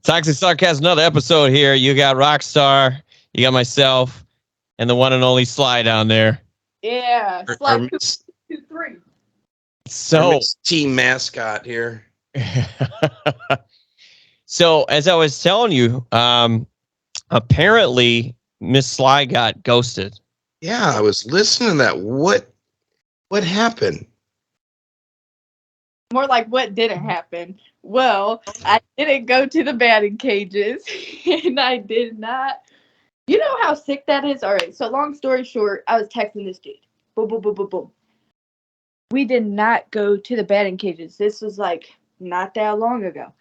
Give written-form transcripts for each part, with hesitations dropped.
Toxic Sarcasm, another episode here. You got Rockstar, you got myself, and the one and only Sly down there. Yeah, Sly 223. So, team mascot here. so as I was telling you, apparently Miss Sly got ghosted. Yeah, I was listening to that. What happened? More like what didn't happen. Well, I didn't go to the batting cages, and I did not. You know how sick that is? All right, so long story short, I was texting this dude. Boom, boom, boom, boom, boom. We did not go to the batting cages. This was like not that long ago.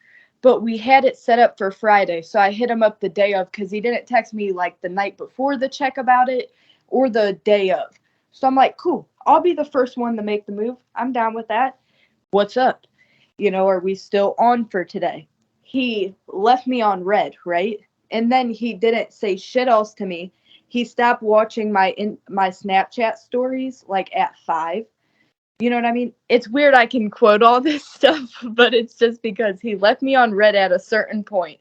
But we had it set up for Friday, so I hit him up the day of because he didn't text me like the night before the check about it or the day of. So I'm like, cool, I'll be the first one to make the move. I'm down with that. What's up? You know, are we still on for today? He left me on red, right? And then he didn't say shit else to me. He stopped watching my Snapchat stories like at 5. You know what I mean? It's weird I can quote all this stuff, but it's just because he left me on red at a certain point,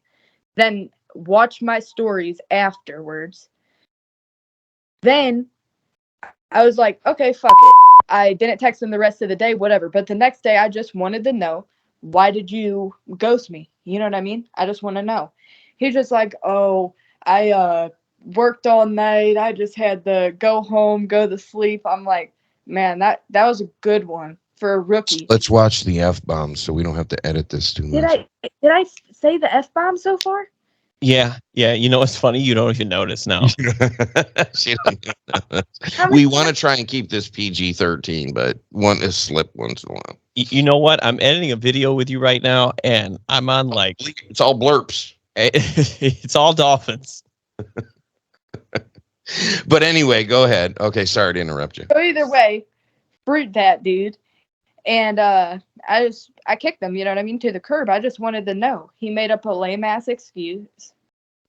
then watched my stories afterwards. Then I was like, okay, fuck it. I didn't text him the rest of the day, whatever. But the next day, I just wanted to know, why did you ghost me? You know what I mean? I just want to know. He's just like, oh, I worked all night. I just had to go home, go to sleep. I'm like, man, that was a good one for a rookie. Let's watch the F-bomb so we don't have to edit this too much. Did I say the F-bomb so far? Yeah. You know what's funny? You don't even notice now. We want to try and keep this PG-13, but one is slip once in a while. You know what? I'm editing a video with you right now, and I'm on like... It's all blurps. It's all dolphins. But anyway, go ahead. Okay, sorry to interrupt you. So either way, fruit that dude. And I kicked him, you know what I mean, to the curb. I just wanted to know. He made up a lame ass excuse.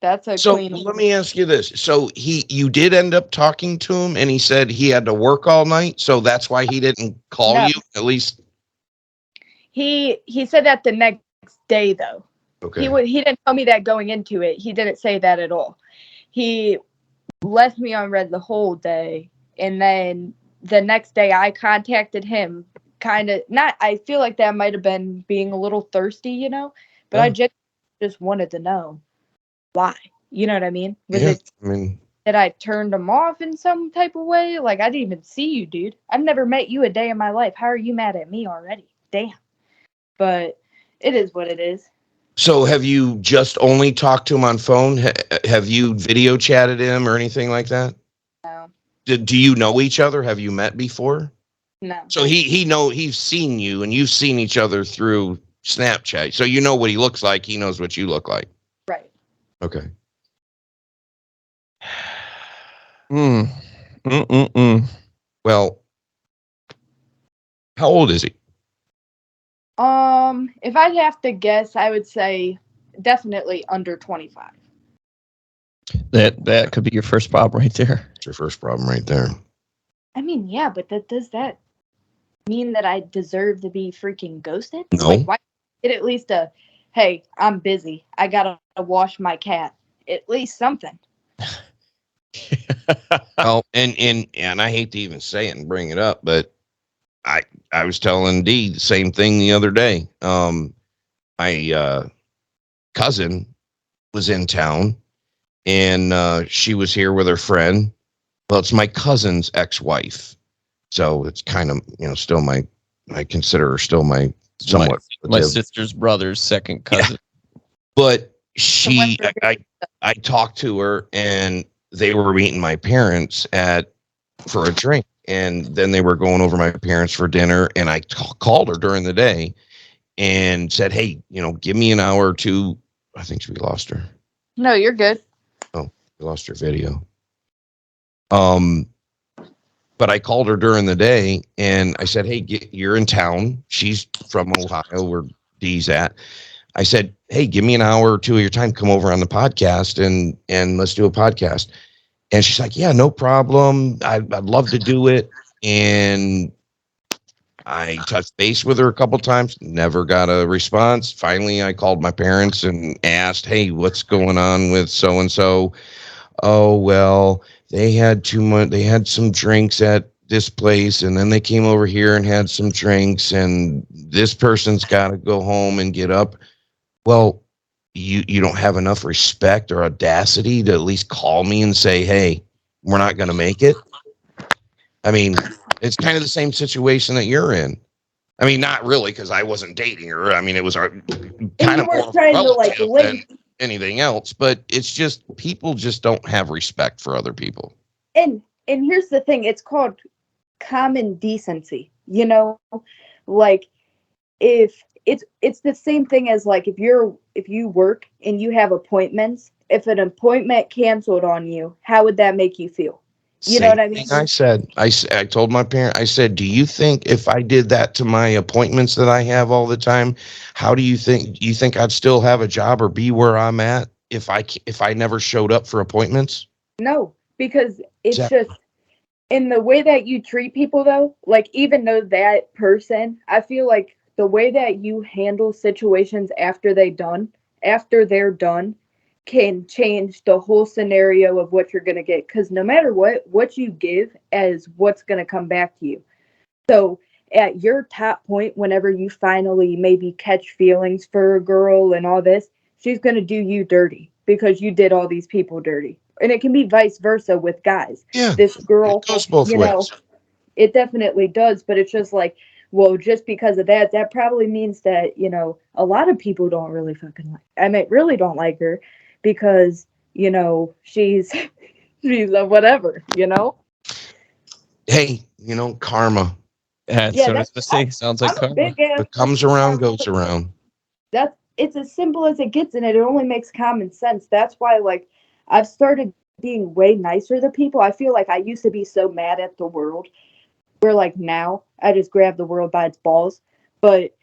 That's a So clean. let me ask you this. So you did end up talking to him and he said he had to work all night. So that's why he didn't call you, at least. He said that the next day though. Okay. He didn't tell me that going into it. He didn't say that at all. He left me on red the whole day. And then the next day I contacted him. I feel like that might have been being a little thirsty, you know, but I just wanted to know why, you know what I mean? Did I turned him off in some type of way? Like, I didn't even see you, dude. I've never met you a day in my life. How are you mad at me already? Damn. But it is what it is. So have you just only talked to him on phone? Have you video chatted him or anything like that? No. Do you know each other? Have you met before? No. So he's seen you and you've seen each other through Snapchat. So you know what he looks like. He knows what you look like. Right. Okay. Well, how old is he? If I'd have to guess, I would say definitely under 25. That could be your first problem right there. It's your first problem right there. I mean, yeah, but does that mean that I deserve to be freaking ghosted? No. Like, why get at least hey, I'm busy. I gotta wash my cat. At least something. Well, and I hate to even say it and bring it up, but I was telling Dee the same thing the other day. My cousin was in town, and she was here with her friend. Well, it's my cousin's ex-wife, so it's kind of still I consider her still my somewhat my sister's brother's second cousin. Yeah. But I talked to her, and they were meeting my parents for a drink. And then they were going over my parents for dinner. And I called her during the day and said, hey, give me an hour or two. I think we lost her. No, you're good. Oh, we lost her video. But I called her during the day and I said, hey, you're in town. She's from Ohio where Dee's at. I said, hey, give me an hour or two of your time. Come over on the podcast and let's do a podcast. And she's like, yeah, no problem. I'd love to do it. And I touched base with her a couple times, never got a response. Finally, I called my parents and asked, "Hey, what's going on with so and so?" "Oh, well, they had too much. They had some drinks at this place, and then they came over here and had some drinks, and this person's got to go home and get up." Well, you don't have enough respect or audacity to at least call me and say, "Hey, we're not going to make it." I mean, it's kind of the same situation that you're in. I mean, not really, because I wasn't dating her. I mean, it was our And kind you of more weren't of a trying to like relative than link. anything else. But it's just people just don't have respect for other people. And here's the thing, it's called common decency. You know, like if it's the same thing as like if you work and you have appointments, if an appointment canceled on you, how would that make you feel? You know Same what I mean? thing I said. I told my parent, I said, "Do you think if I did that to my appointments that I have all the time, how do you think I'd still have a job or be where I'm at if I never showed up for appointments?" No, because it's Exactly. just in the way that you treat people though, like even though that person, I feel like the way that you handle situations after they're done can change the whole scenario of what you're going to get, cuz no matter what you give as what's going to come back to you. So at your top point, whenever you finally maybe catch feelings for a girl and all this, she's going to do you dirty because you did all these people dirty. And it can be vice versa with guys. Yeah, This it girl, goes both you know, ways. it definitely does, but it's just like, well, just because of that, that probably means that, a lot of people don't really fucking really don't like her because, she's she's a whatever. Hey, karma. Yeah, Yeah, so I was gonna say, sounds like I'm a karma. big ass What comes fucking around karma. goes around. That's it's as simple as it gets, and it only makes common sense. That's why, like, I've started being way nicer to people. I feel like I used to be so mad at the world, where like now I just grab the world by its balls. But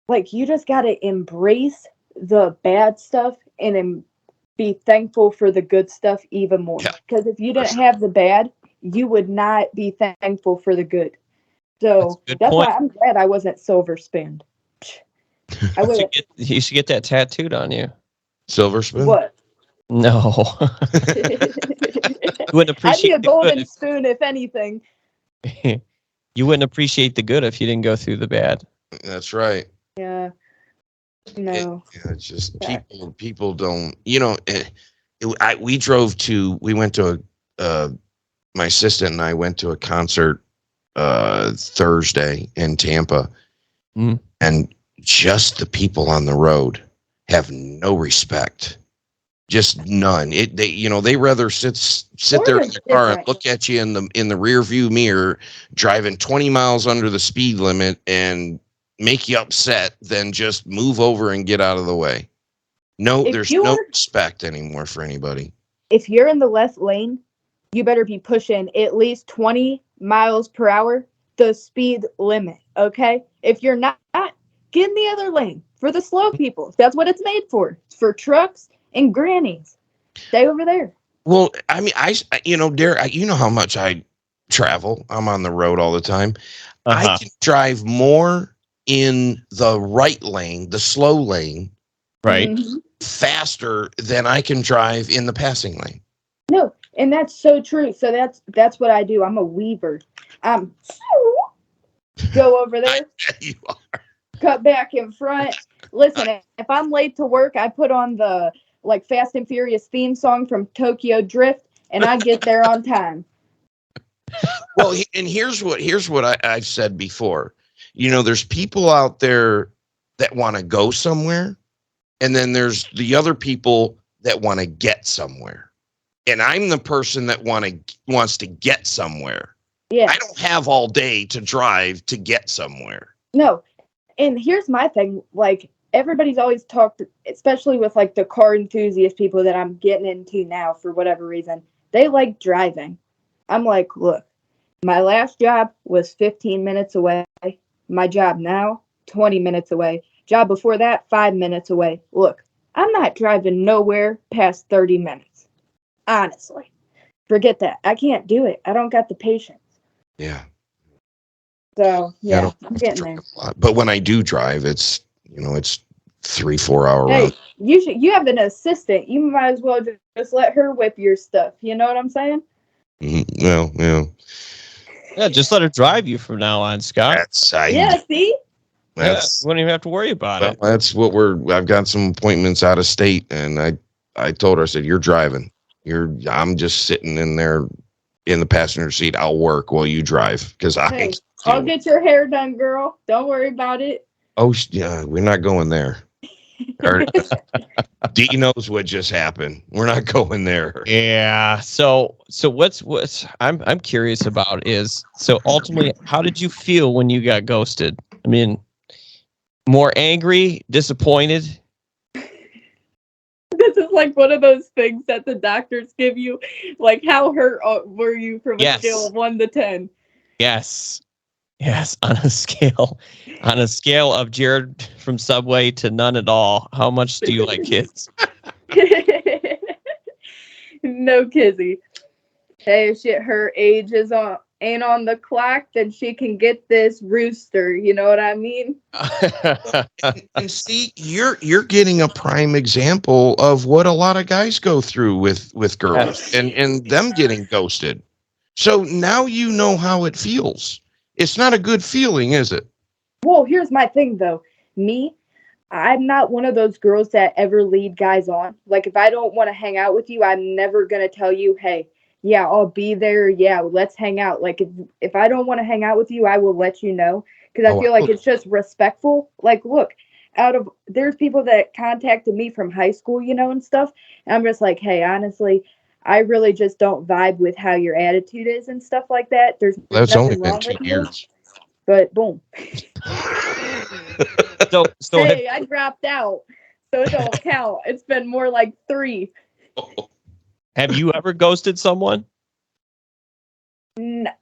like, you just gotta embrace the bad stuff and be thankful for the good stuff even more. Yeah, Because if you for didn't sure. have the bad, you would not be thankful for the good. That's So a good that's why point. I'm glad I wasn't silver spooned. I You would should have get that tattooed on you. Silver spoon. what? No, you wouldn't I'd be appreciate a the good golden spoon if anything. if you wouldn't appreciate the good if you didn't go through the bad. That's right. Yeah, It, no. it's just That- people don't, we went to my assistant and I went to a concert Thursday in Tampa, Mm. and just the people on the road have no respect. Just none. They rather sit there in Florida's their car and different. look at you in the rear view mirror driving 20 miles under the speed limit and make you upset than just move over and get out of the way. No, If there's no you're respect anymore for anybody. if you're in the left lane, you better be pushing at least 20 miles per hour, the speed limit. Okay? If you're not, get in the other lane for the slow people. That's what it's made for. It's for trucks and grannies. Stay over there. Well, I mean, Derek, you know how much I travel. I'm on the road all the time. I Uh-huh. can drive more in the right lane, the slow lane, Right. Mhm. faster than I can drive in the passing lane. No, and that's so true. So that's what I do. I'm a weaver. Um, go over I there, bet you are. cut back in front. Listen, if I'm late to work, I put on the like Fast and Furious theme song from Tokyo Drift, and I get there on time. Well, and here's what I've said before. There's people out there that want to go somewhere, and then there's the other people that want to get somewhere. And I'm the person that wants to get somewhere. Yeah, I don't have all day to drive to get somewhere. no. And here's my thing. Like everybody's always talked, especially with like the car enthusiast people that I'm getting into now for whatever reason. They like driving. I'm like, look, my last job was 15 minutes away. My job now, 20 minutes away. Job before that, 5 minutes away. Look, I'm not driving nowhere past 30 minutes. Honestly. Forget that. I can't do it. I don't got the patience. Yeah. So I yeah, don't I'm have to getting drive there. a lot. But when I do drive, it's 3-4 hour Hey, round. you have an assistant. You might as well just let her whip your stuff. You know what I'm saying? Well, yeah, Yeah, just let her drive you from now on, Scott. Yeah. See. Yeah, you that's wouldn't even have to worry about well, it. that's what I've got some appointments out of state, and I told her, I said, you're driving. I'm just sitting in there in the passenger seat. I'll work while you drive because I Hey, can't I'll deal with get your hair done, girl. Don't worry about it. Oh, yeah, we're not going there. Or, D knows what just happened. We're not going there. Yeah. So what's I'm curious about is, so ultimately, how did you feel when you got ghosted? I mean, more angry, disappointed? This is like one of those things that the doctors give you. Like, how hurt were you from a scale Yes. of 1 to 10? Yes. Yes. On a scale of Jared from Subway to none at all, how much do you like kids? No kizzy. Hey, if her age ain't on the clock, then she can get this rooster. You know what I mean? And see, you're getting a prime example of what a lot of guys go through with girls and them getting ghosted. So now you know how it feels. It's not a good feeling, is it? Well, here's my thing though. Me, I'm not one of those girls that ever lead guys on. Like, if I don't want to hang out with you, I'm never gonna tell you, hey, yeah, I'll be there. Yeah, let's hang out. Like, if I don't want to hang out with you, I will let you know because I Oh, feel like it's just respectful. Like, look, there's people that contacted me from high school, and stuff. And I'm just like, hey, honestly, I really just don't vibe with how your attitude is and stuff like that. There's that's only nothing been wrong 2 with you, years. but boom. So Hey, I dropped out, so it don't count. It's been more like 3. have you ever ghosted someone? Not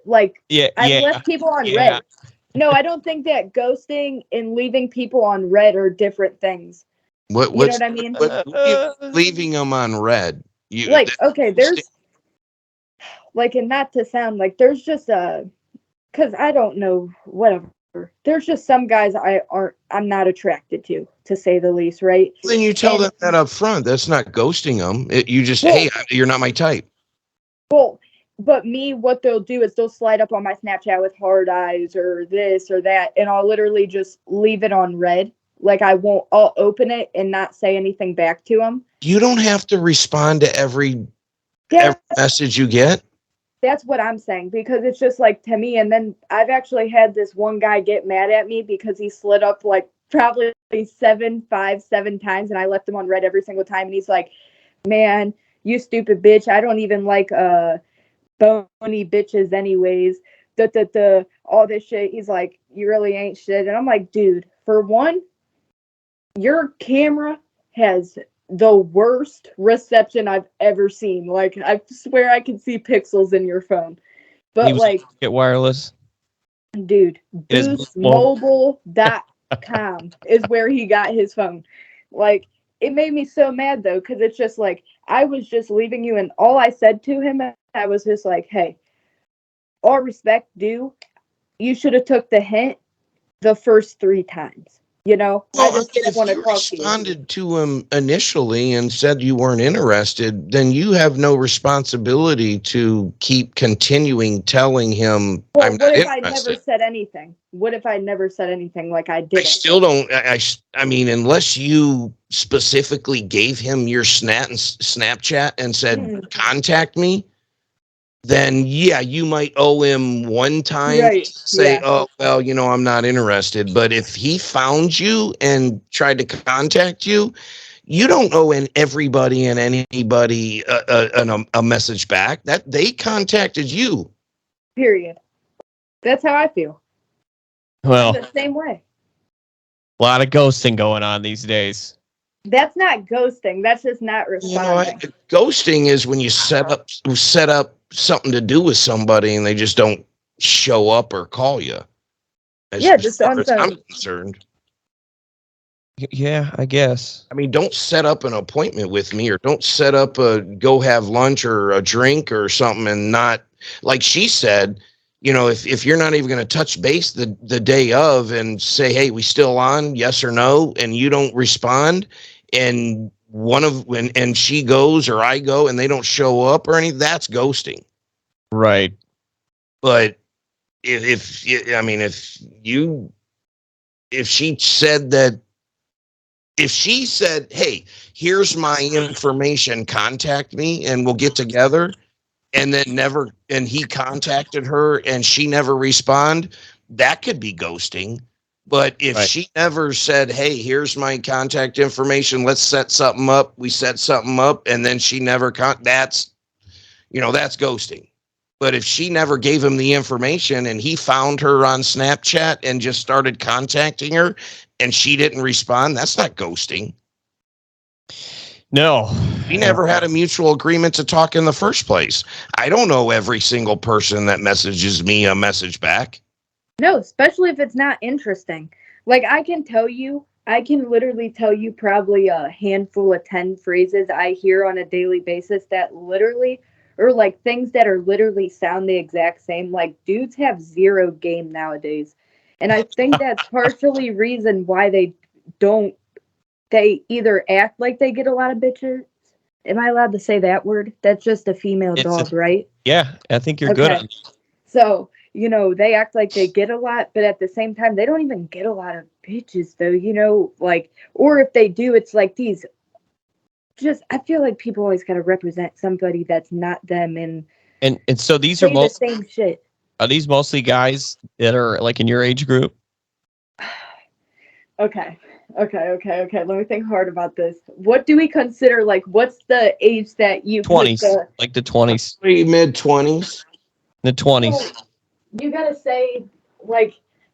like Yeah. I've Yeah. left people on Yeah. red. No, I don't think that ghosting and leaving people on red are different things. You know What's what I mean? leaving them on red? Like, okay, there's like, and not to sound like there's just because I don't know, whatever. There's just some guys I'm not attracted to say the least, right? Then you tell And them that up front. That's not ghosting them. You just, well, hey, you're not my type. well, but what they'll do is they'll slide up on my Snapchat with hard eyes or this or that, and I'll literally just leave it on red. Like, I'll open it and not say anything back to them. You don't have to respond to every Yeah, message you get. that's what I'm saying, because it's just like, to me. And then I've actually had this one guy get mad at me because he slid up like probably 7 times, and I left him on red every single time. And he's like, man, you stupid bitch. I don't even like bony bitches anyways. All this shit. He's like, you really ain't shit. And I'm like, dude, for one, your camera has the worst reception I've ever seen. Like, I swear I can see pixels in your phone. He But was like, get wireless. dude, It is boostmobile.com is where he got his phone. Like, it made me so mad though, because it's just like, I was just leaving you, and all I said to him, I was just like, hey, all respect due, you should have took the hint the first 3 times. I Well, just didn't want to talk to you. responded to him initially and said you weren't interested, then you have no responsibility to keep continuing telling him Well, I'm what not if I never interested. said anything? What if I never said anything like I I did? still don't. I mean, unless you specifically gave him your Snapchat and said contact me, then yeah, you might owe him one time Right. to say, Yeah. oh well, I'm not interested. But if he found you and tried to contact you, you don't owe everybody and anybody a message back. That they contacted you. Period. That's how I feel. Well, I'm the same way. a lot of ghosting going on these days. That's not ghosting. That's just not responding. Ghosting is when you set up something to do with somebody and they just don't show up or call you. Yeah, just far as I'm unphone. concerned. Yeah, I guess. I mean, don't set up an appointment with me, or don't set up a go have lunch or a drink or something, and not, like she said, if you're not even going to touch base the day of and say, hey, we still on, yes or no, and you don't respond, and and she goes or I go and they don't show up or anything, that's ghosting. Right. But if she said, hey, here's my information, contact me and we'll get together, and then he contacted her and she never respond, that could be ghosting. But if she never said, hey, here's my contact information, let's set something up, we set something up, and then she never that's ghosting. But if she never gave him the information and he found her on Snapchat and just started contacting her and she didn't respond, that's not ghosting. No. We never had a mutual agreement to talk in the first place. I don't know every single person that messages me a message back. No, especially if it's not interesting. Like, I can literally tell you probably a handful of 10 phrases I hear on a daily basis that literally, or like things that are literally sound the exact same. Like, dudes have zero game nowadays. And I think that's partially reason why they either act like they get a lot of bitches. Am I allowed to say that word? That's just a female dog, right? Yeah, I think you're good on. So, they act like they get a lot, but at the same time, they don't even get a lot of bitches, though, or if they do, it's like these, I feel like people always got to represent somebody that's not them and so these are the same shit. Are these mostly guys that are like in your age group? Okay. Let me think hard about this. What do we consider, what's the age that you 20s, like the 20s, mid-20s, the 20s? So you gotta say,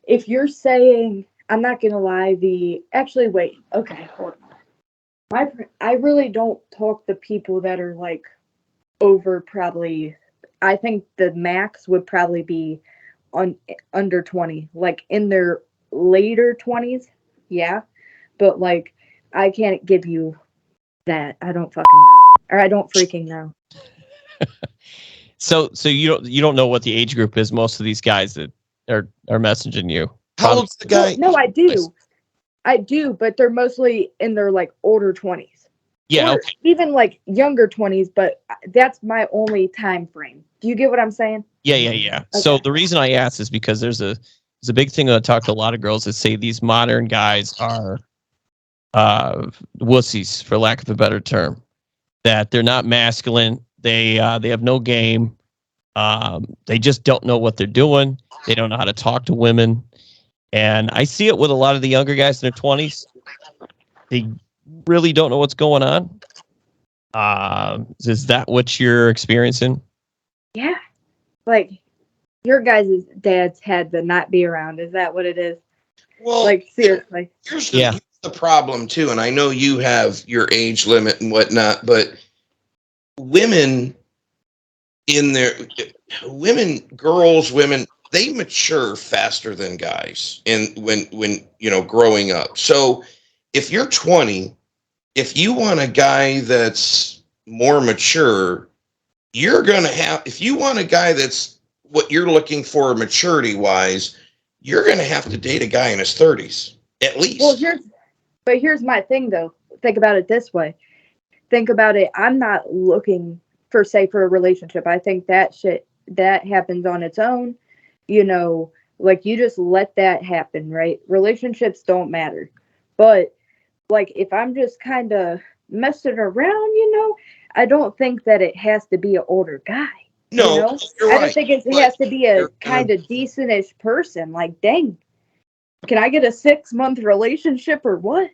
if you're saying, I'm not gonna lie, actually wait, okay, hold on. I really don't talk to people that are over probably. I think the max would probably be under 20, in their later 20s. Yeah. But I can't give you that. I don't fucking know. Or I don't freaking know. So you don't know what the age group is. Most of these guys that are messaging you. How old's the guy? No, I do. I do, but they're mostly in their older 20s. Yeah, okay. Even younger 20s, but that's my only time frame. Do you get what I'm saying? Yeah. Okay. So the reason I asked is because there's a big thing I talk to a lot of girls that say these modern guys are wussies, for lack of a better term. That they're not masculine. They have no game. They just don't know what they're doing. They don't know how to talk to women. And I see it with a lot of the younger guys in their 20s. They really don't know what's going on. Is that what you're experiencing? Yeah. Your guys' dads had to not be around. Is that what it is? Well, seriously. Here's the problem, too. And I know you have your age limit and whatnot, but women, they mature faster than guys when growing up. So if you're 20, if you want a guy that's more mature, if you want a guy that's what you're looking for maturity wise, you're going to have to date a guy in his 30s at least. Well, here's my thing though. Think about it this way. Think about it. I'm not looking for a relationship. I think that happens on its own. You just let that happen, right? Relationships don't matter. But if I'm just kind of messing around, I don't think that it has to be an older guy. No, you're I right. just think it has to be a kind of decentish person. Dang, can I get a 6-month relationship or what?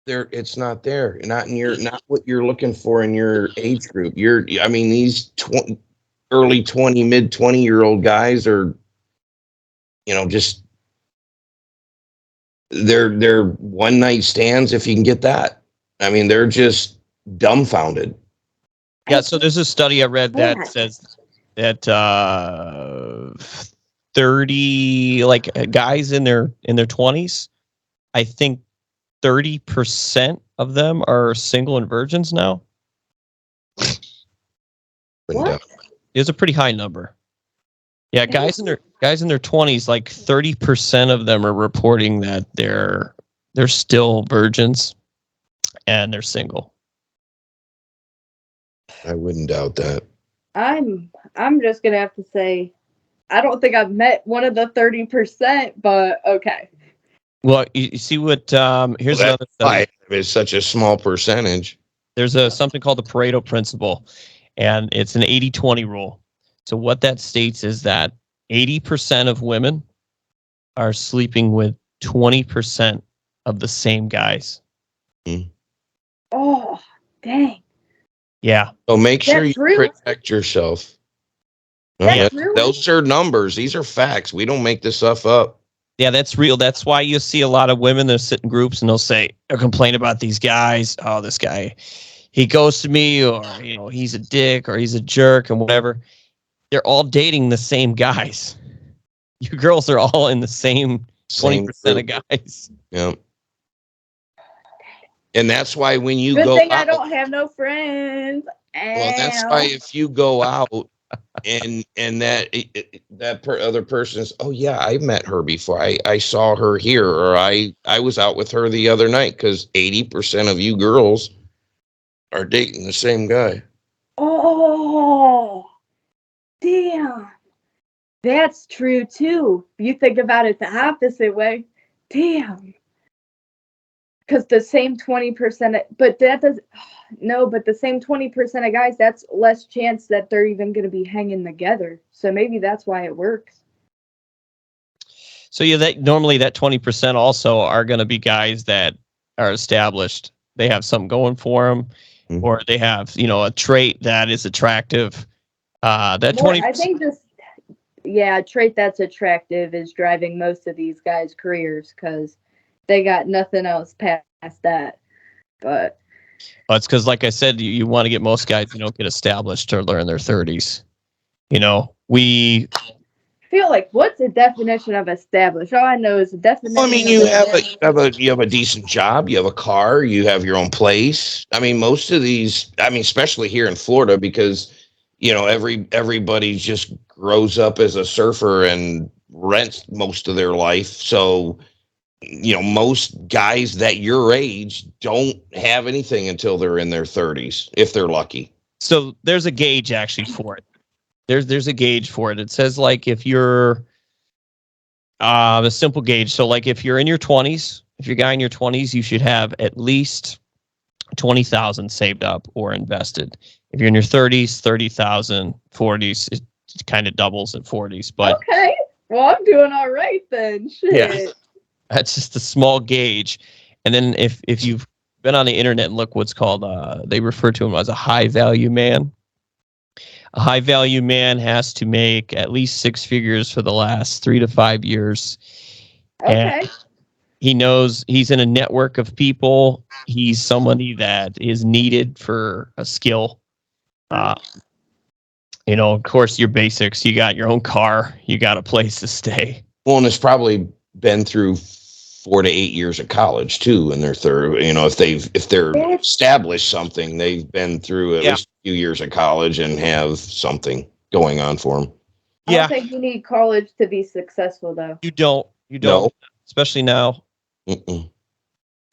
It's not there. Not what you're looking for in your age group. These early 20, mid 20-year-old guys are, just they're one night stands if you can get that. They're just dumbfounded. Yeah, so there's a study I read that says that 30 guys in their 20s, I think 30% of them are single and virgins now. What? It's a pretty high number. Yeah, guys in their 20s, like 30% of them are reporting that they're still virgins and they're single. I wouldn't doubt that. I'm just gonna have to say, I don't think I've met one of the 30%, but okay. Well, you see what here's Well, another that's why it's such a small percentage. There's something called the Pareto principle, and it's an 80-20 rule. So what that states is that 80% of women are sleeping with 20% of the same guys. Oh, dang. Yeah. So make sure you That's real. protect yourself. That's real. Those are numbers. These are facts. We don't make this stuff up. Yeah, that's real. That's why you see a lot of women that sit in groups and they'll complain about these guys. Oh, this guy, he ghosted me, or he's a dick, or he's a jerk, and whatever. They're all dating the same guys. You girls are all in the same 20% of guys. Yeah. And that's why when you Good go thing out, I don't have no friends. well, that's why if you go out and that other person is, oh yeah, I met her before. I saw her here, or I was out with her the other night, because 80% of you girls are dating the same guy. Oh, damn. That's true too. You think about it the opposite way. Damn. Because the same 20%, but that does no, but the same 20% of guys, that's less chance that they're even going to be hanging together. So maybe that's why it works. So yeah, that normally that 20% also are going to be guys that are established. They have something going for them, or they have a trait that is attractive. That 20%. I think a trait that's attractive is driving most of these guys' careers, because they got nothing else past that. But well, it's because, like I said, you want to get most guys get established or learn their 30s. We feel like, what's the definition of established? All I know is the definition. Well, I mean, you have a decent job, you have a car, you have your own place. I mean, most of these, especially here in Florida, because everybody just grows up as a surfer and rents most of their life. So most guys that your age don't have anything until they're in their 30s, if they're lucky. So there's a gauge actually for it. There's a gauge for it. It says, like, if you're a simple gauge. So like if you're in your 20s, if you're a guy in your 20s, you should have at least 20,000 saved up or invested. If you're in your 30s, 30,000, 40s, it kind of doubles at 40s. But okay, well, I'm doing all right then. Shit. Yeah. That's just a small gauge. And then if you've been on the internet and look what's called, they refer to him as a high value man. A high value man has to make at least six figures for the last 3 to 5 years. Okay. And he knows he's in a network of people. He's somebody that is needed for a skill. Of course, your basics. You got your own car. You got a place to stay. Well, and it's probably been through 4 to 8 years of college too, in their third. If they're established something, they've been through at least a few years of college and have something going on for them. I don't think you need college to be successful, though. You don't. No. Especially now.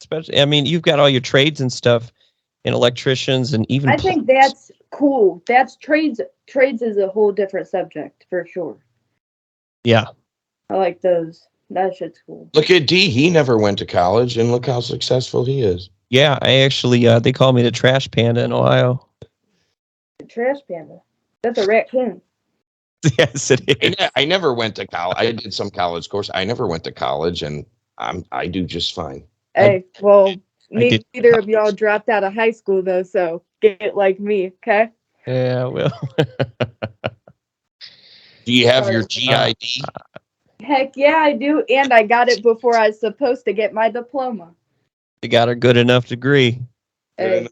Especially, you've got all your trades and stuff, and electricians, and even. I think that's cool. That's trades. Trades is a whole different subject for sure. Yeah. I like those. That shit's cool. Look at D. He never went to college, and look how successful he is. Yeah, I actually, they call me the trash panda in Ohio. The trash panda. That's a raccoon. Yes, it is. I never went to college. I did some college course. I never went to college, and I do just fine. Hey, neither of y'all dropped out of high school, though, so get like me, okay? Yeah, well. Do you have your GID? Heck yeah, I do, and I got it before I was supposed to get my diploma. You got a good enough degree. Hey,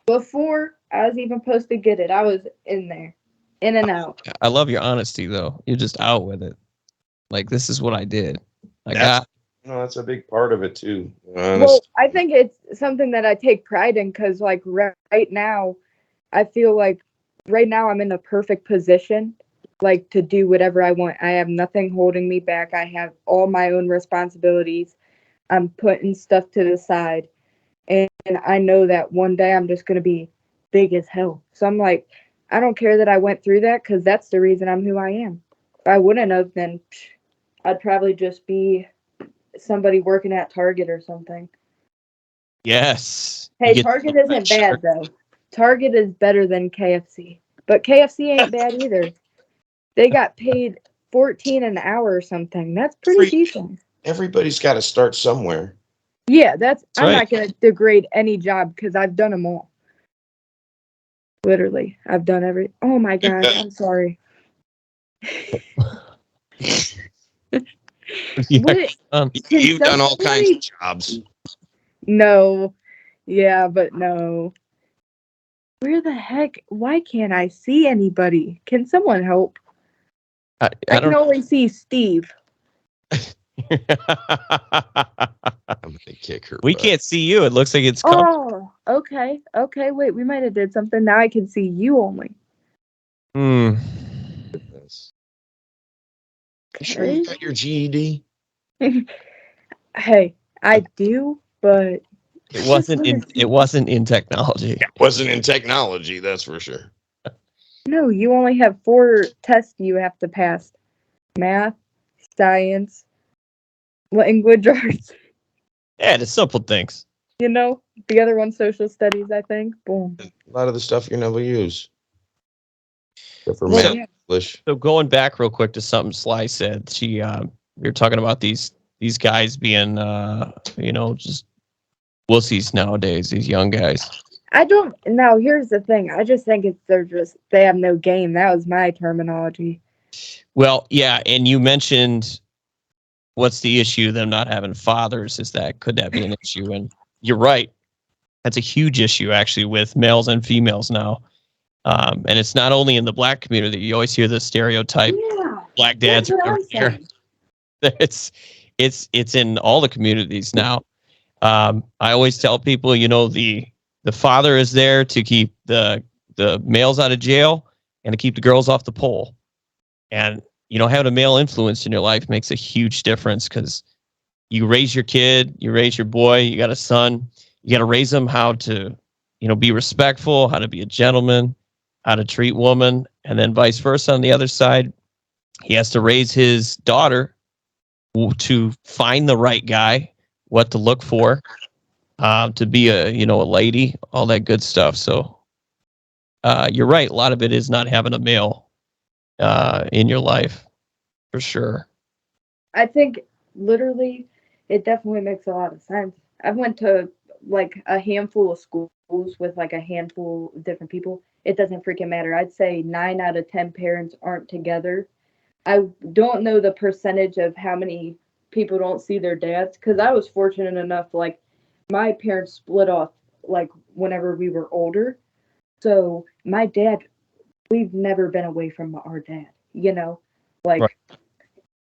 before I was even supposed to get it, I was in there, in and out. I love your honesty, though. You're just out with it. Like, this is what I did. That's a big part of it too. Well, I think it's something that I take pride in, because like right now, I feel like right now I'm in the perfect position like to do whatever I want. I have nothing holding me back. I have all my own responsibilities. I'm putting stuff to the side. And I know that one day I'm just going to be big as hell. So I'm like, I don't care that I went through that because that's the reason I'm who I am. If I wouldn't have, then I'd probably just be somebody working at Target or something. Yes. Hey, Target isn't bad, though. Target is better than KFC. But KFC ain't bad either. They got paid $14 an hour or something. That's pretty decent. Everybody's got to start somewhere. Yeah, I'm right. not going to degrade any job because I've done them all. Literally, I've done every. Oh my gosh, I'm sorry. You've done all kinds of jobs. No. Yeah, but no. Where the heck? Why can't I see anybody? Can someone help? I can only see Steve. I'm gonna kick her. We can't see you. It looks like it's. Oh, okay. Okay, wait. We might have did something. Now I can see you only. You sure you got your GED? Hey, I do, but it wasn't in technology. It wasn't in technology, that's for sure. No, you only have 4 tests you have to pass: math, science, language arts. Yeah, the simple things. You know, the other one, social studies, I think. Boom. A lot of the stuff you never use. Except for Well, math, English. So going back real quick to something Sly said, we were talking about these guys being, just wussies nowadays. These young guys. Now here's the thing. I just think they have no game. That was my terminology. Well, yeah, and you mentioned what's the issue? Them not having fathers. Could that be an issue? And you're right. That's a huge issue actually with males and females now. And it's not only in the black community. You always hear the stereotype. Yeah, Black dads are over here. It's in all the communities now. I always tell people, the father is there to keep the males out of jail and to keep the girls off the pole. And having a male influence in your life makes a huge difference because you raise your kid, you raise your boy, you got a son, you got to raise him how to, be respectful, how to be a gentleman, how to treat women, and then vice versa on the other side. He has to raise his daughter to find the right guy, what to look for, to be a lady, all that good stuff. So you're right. A lot of it is not having a male in your life, for sure. I think literally it definitely makes a lot of sense. I've went to like a handful of schools with like a handful of different people. It doesn't freaking matter. I'd say 9 out of 10 parents aren't together. I don't know the percentage of how many people don't see their dads because I was fortunate enough, like my parents split off like whenever we were older. So my dad, we've never been away from our dad, like right.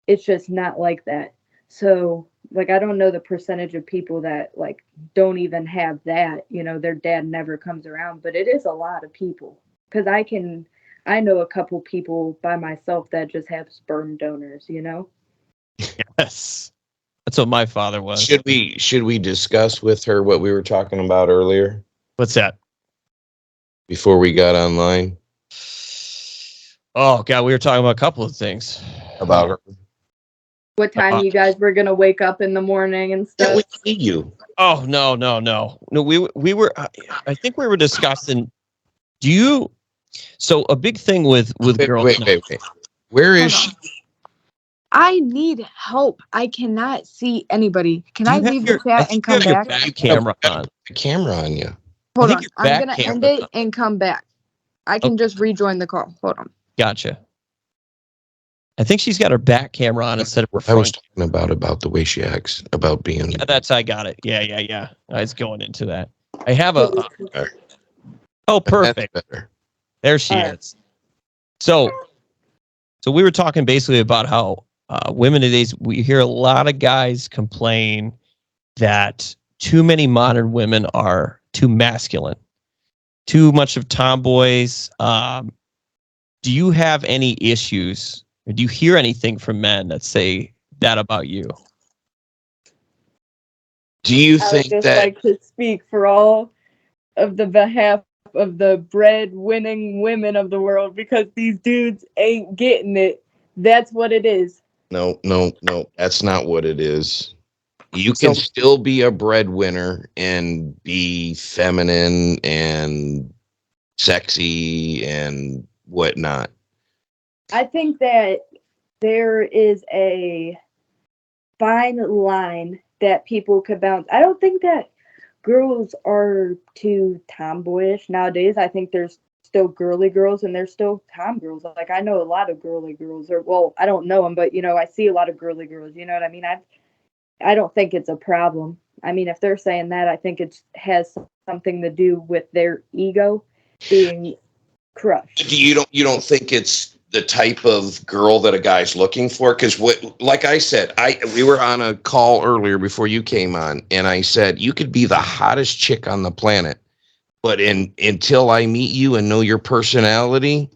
It's just not like that. So like, I don't know the percentage of people that like don't even have that, their dad never comes around, but it is a lot of people because I know a couple people by myself that just have sperm donors, Yes. That's what my father was. Should we discuss with her what we were talking about earlier? What's that? Before we got online? Oh God, we were talking about a couple of things. About her. What time you guys were gonna wake up in the morning and stuff? Yeah, we see you. Oh no. No, we were. I think we were discussing. So a big thing with girls. Wait. Where is she? I need help. I cannot see anybody. Can I leave the chat and come back? Back camera on. The camera on you. Hold on. I'm gonna end it and come back. I can just rejoin the call. Hold on. Gotcha. I think she's got her back camera on instead of her front. I was talking about the way she acts, about being. Yeah, I got it. Yeah. I was going into that. I have a. Oh, perfect. There she is. So we were talking basically about how women today's. We hear a lot of guys complain that too many modern women are too masculine, too much of tomboys. do you have any issues, or do you hear anything from men that say that about you? Do you I would think just that like to speak for all of the behalf of the bread-winning women of the world, because these dudes ain't getting it. That's what it is. no, that's not what it is. You So- can still be a breadwinner and be feminine and sexy and whatnot. I think that there is a fine line that people could bounce. I don't think that girls are too tomboyish nowadays. I think there's still girly girls and there's still tom girls. Like, I know a lot of girly girls, or, well, I don't know them, but, I see a lot of girly girls. You know what I mean? I don't think it's a problem. I mean, if they're saying that, I think it has something to do with their ego being crushed. You don't think it's the type of girl that a guy's looking for? Because like I said, we were on a call earlier before you came on, and I said you could be the hottest chick on the planet, but until I meet you and know your personality,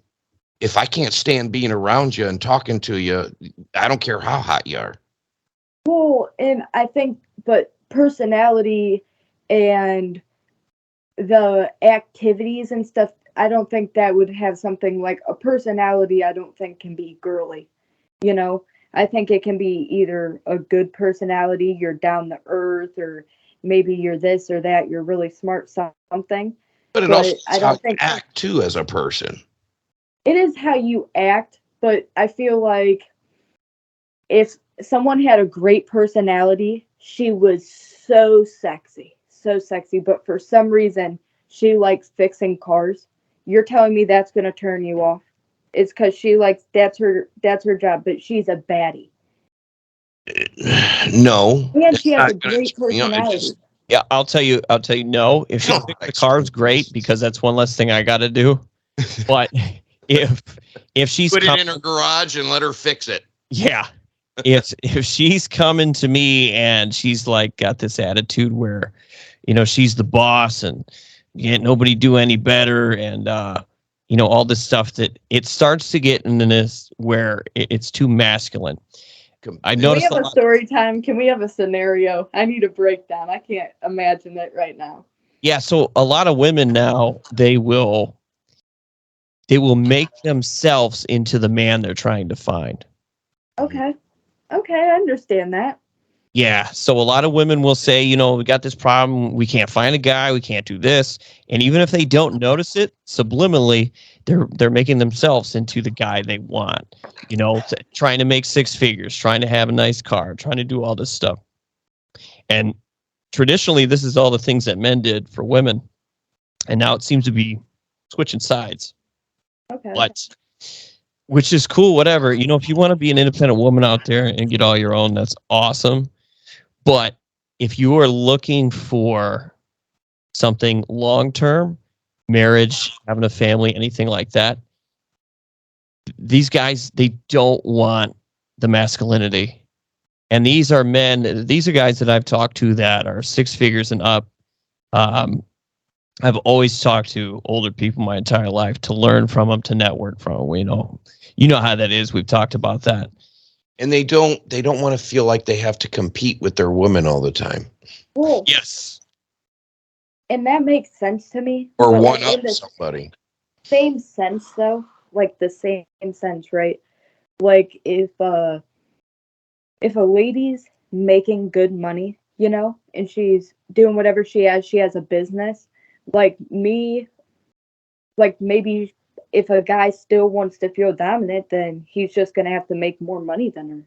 if I can't stand being around you and talking to you, I don't care how hot you are. Well, and I think, but personality and the activities and stuff, I don't think that would have something like a personality. I don't think can be girly. I think it can be either a good personality, you're down to earth, or maybe you're this or that, you're really smart, something. But it But also I is how don't you think act too as a person. it is how you act, but I feel like if someone had a great personality, she was so sexy, but for some reason she likes fixing cars. You're telling me that's going to turn you off? It's because she likes, that's her job, but she's a baddie. No. And she has not a gonna great turn me on. It personality. just- Yeah, I'll tell you no. If she No, fixed the it's- car's great, because that's one less thing I got to do. But if she's Put it in her garage and let her fix it. yeah, if she's coming to me and she's like got this attitude where, she's the boss and can't nobody do any better, and all this stuff, that it starts to get into this where it's too masculine. I Can we noticed have a story time? Can we have a scenario? I need a breakdown. I can't imagine it right now. Yeah, so a lot of women now, they will make themselves into the man they're trying to find. Okay, I understand that. Yeah, so a lot of women will say, we got this problem, we can't find a guy, we can't do this, and even if they don't notice it, subliminally, they're making themselves into the guy they want. Trying to make six figures, trying to have a nice car, trying to do all this stuff. And traditionally, this is all the things that men did for women, and now it seems to be switching sides. Okay. But which is cool, whatever. If you want to be an independent woman out there and get all your own, that's awesome. But if you are looking for something long-term, marriage, having a family, anything like that, these guys, they don't want the masculinity. And these are guys that I've talked to that are six figures and up. I've always talked to older people my entire life to learn from them, to network from them. You know how that is. We've talked about that. And they don't want to feel like they have to compete with their woman all the time. Well, Yes. and that makes sense to me. Or but, one like, up in the somebody. same sense, though, like the same sense, right? Like if a lady's making good money, and she's doing whatever she has a business, like me, like maybe if a guy still wants to feel dominant, then he's just gonna have to make more money than her.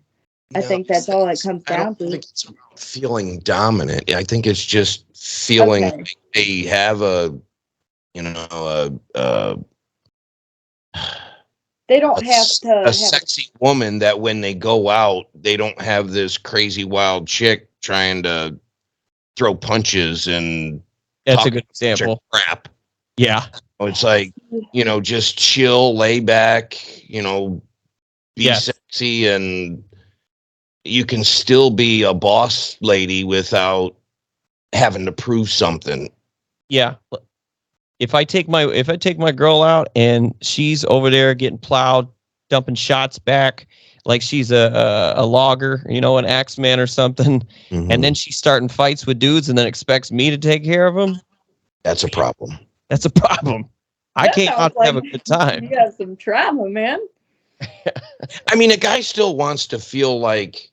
I think that's all it comes I down don't to. think it's feeling dominant. I think it's just feeling Okay. like they have They don't have to a sexy woman that when they go out, they don't have this crazy wild chick trying to throw punches and That's talk a good example. crap. Yeah. It's like, just chill, lay back, be Yes. sexy, and you can still be a boss lady without having to prove something. Yeah. if I take my girl out and she's over there getting plowed, dumping shots back like she's a logger, an axeman or something, and then she's starting fights with dudes and then expects me to take care of them. That's a problem. That's a problem. I can't out to have a good time. You got some trauma, man. I mean, a guy still wants to feel like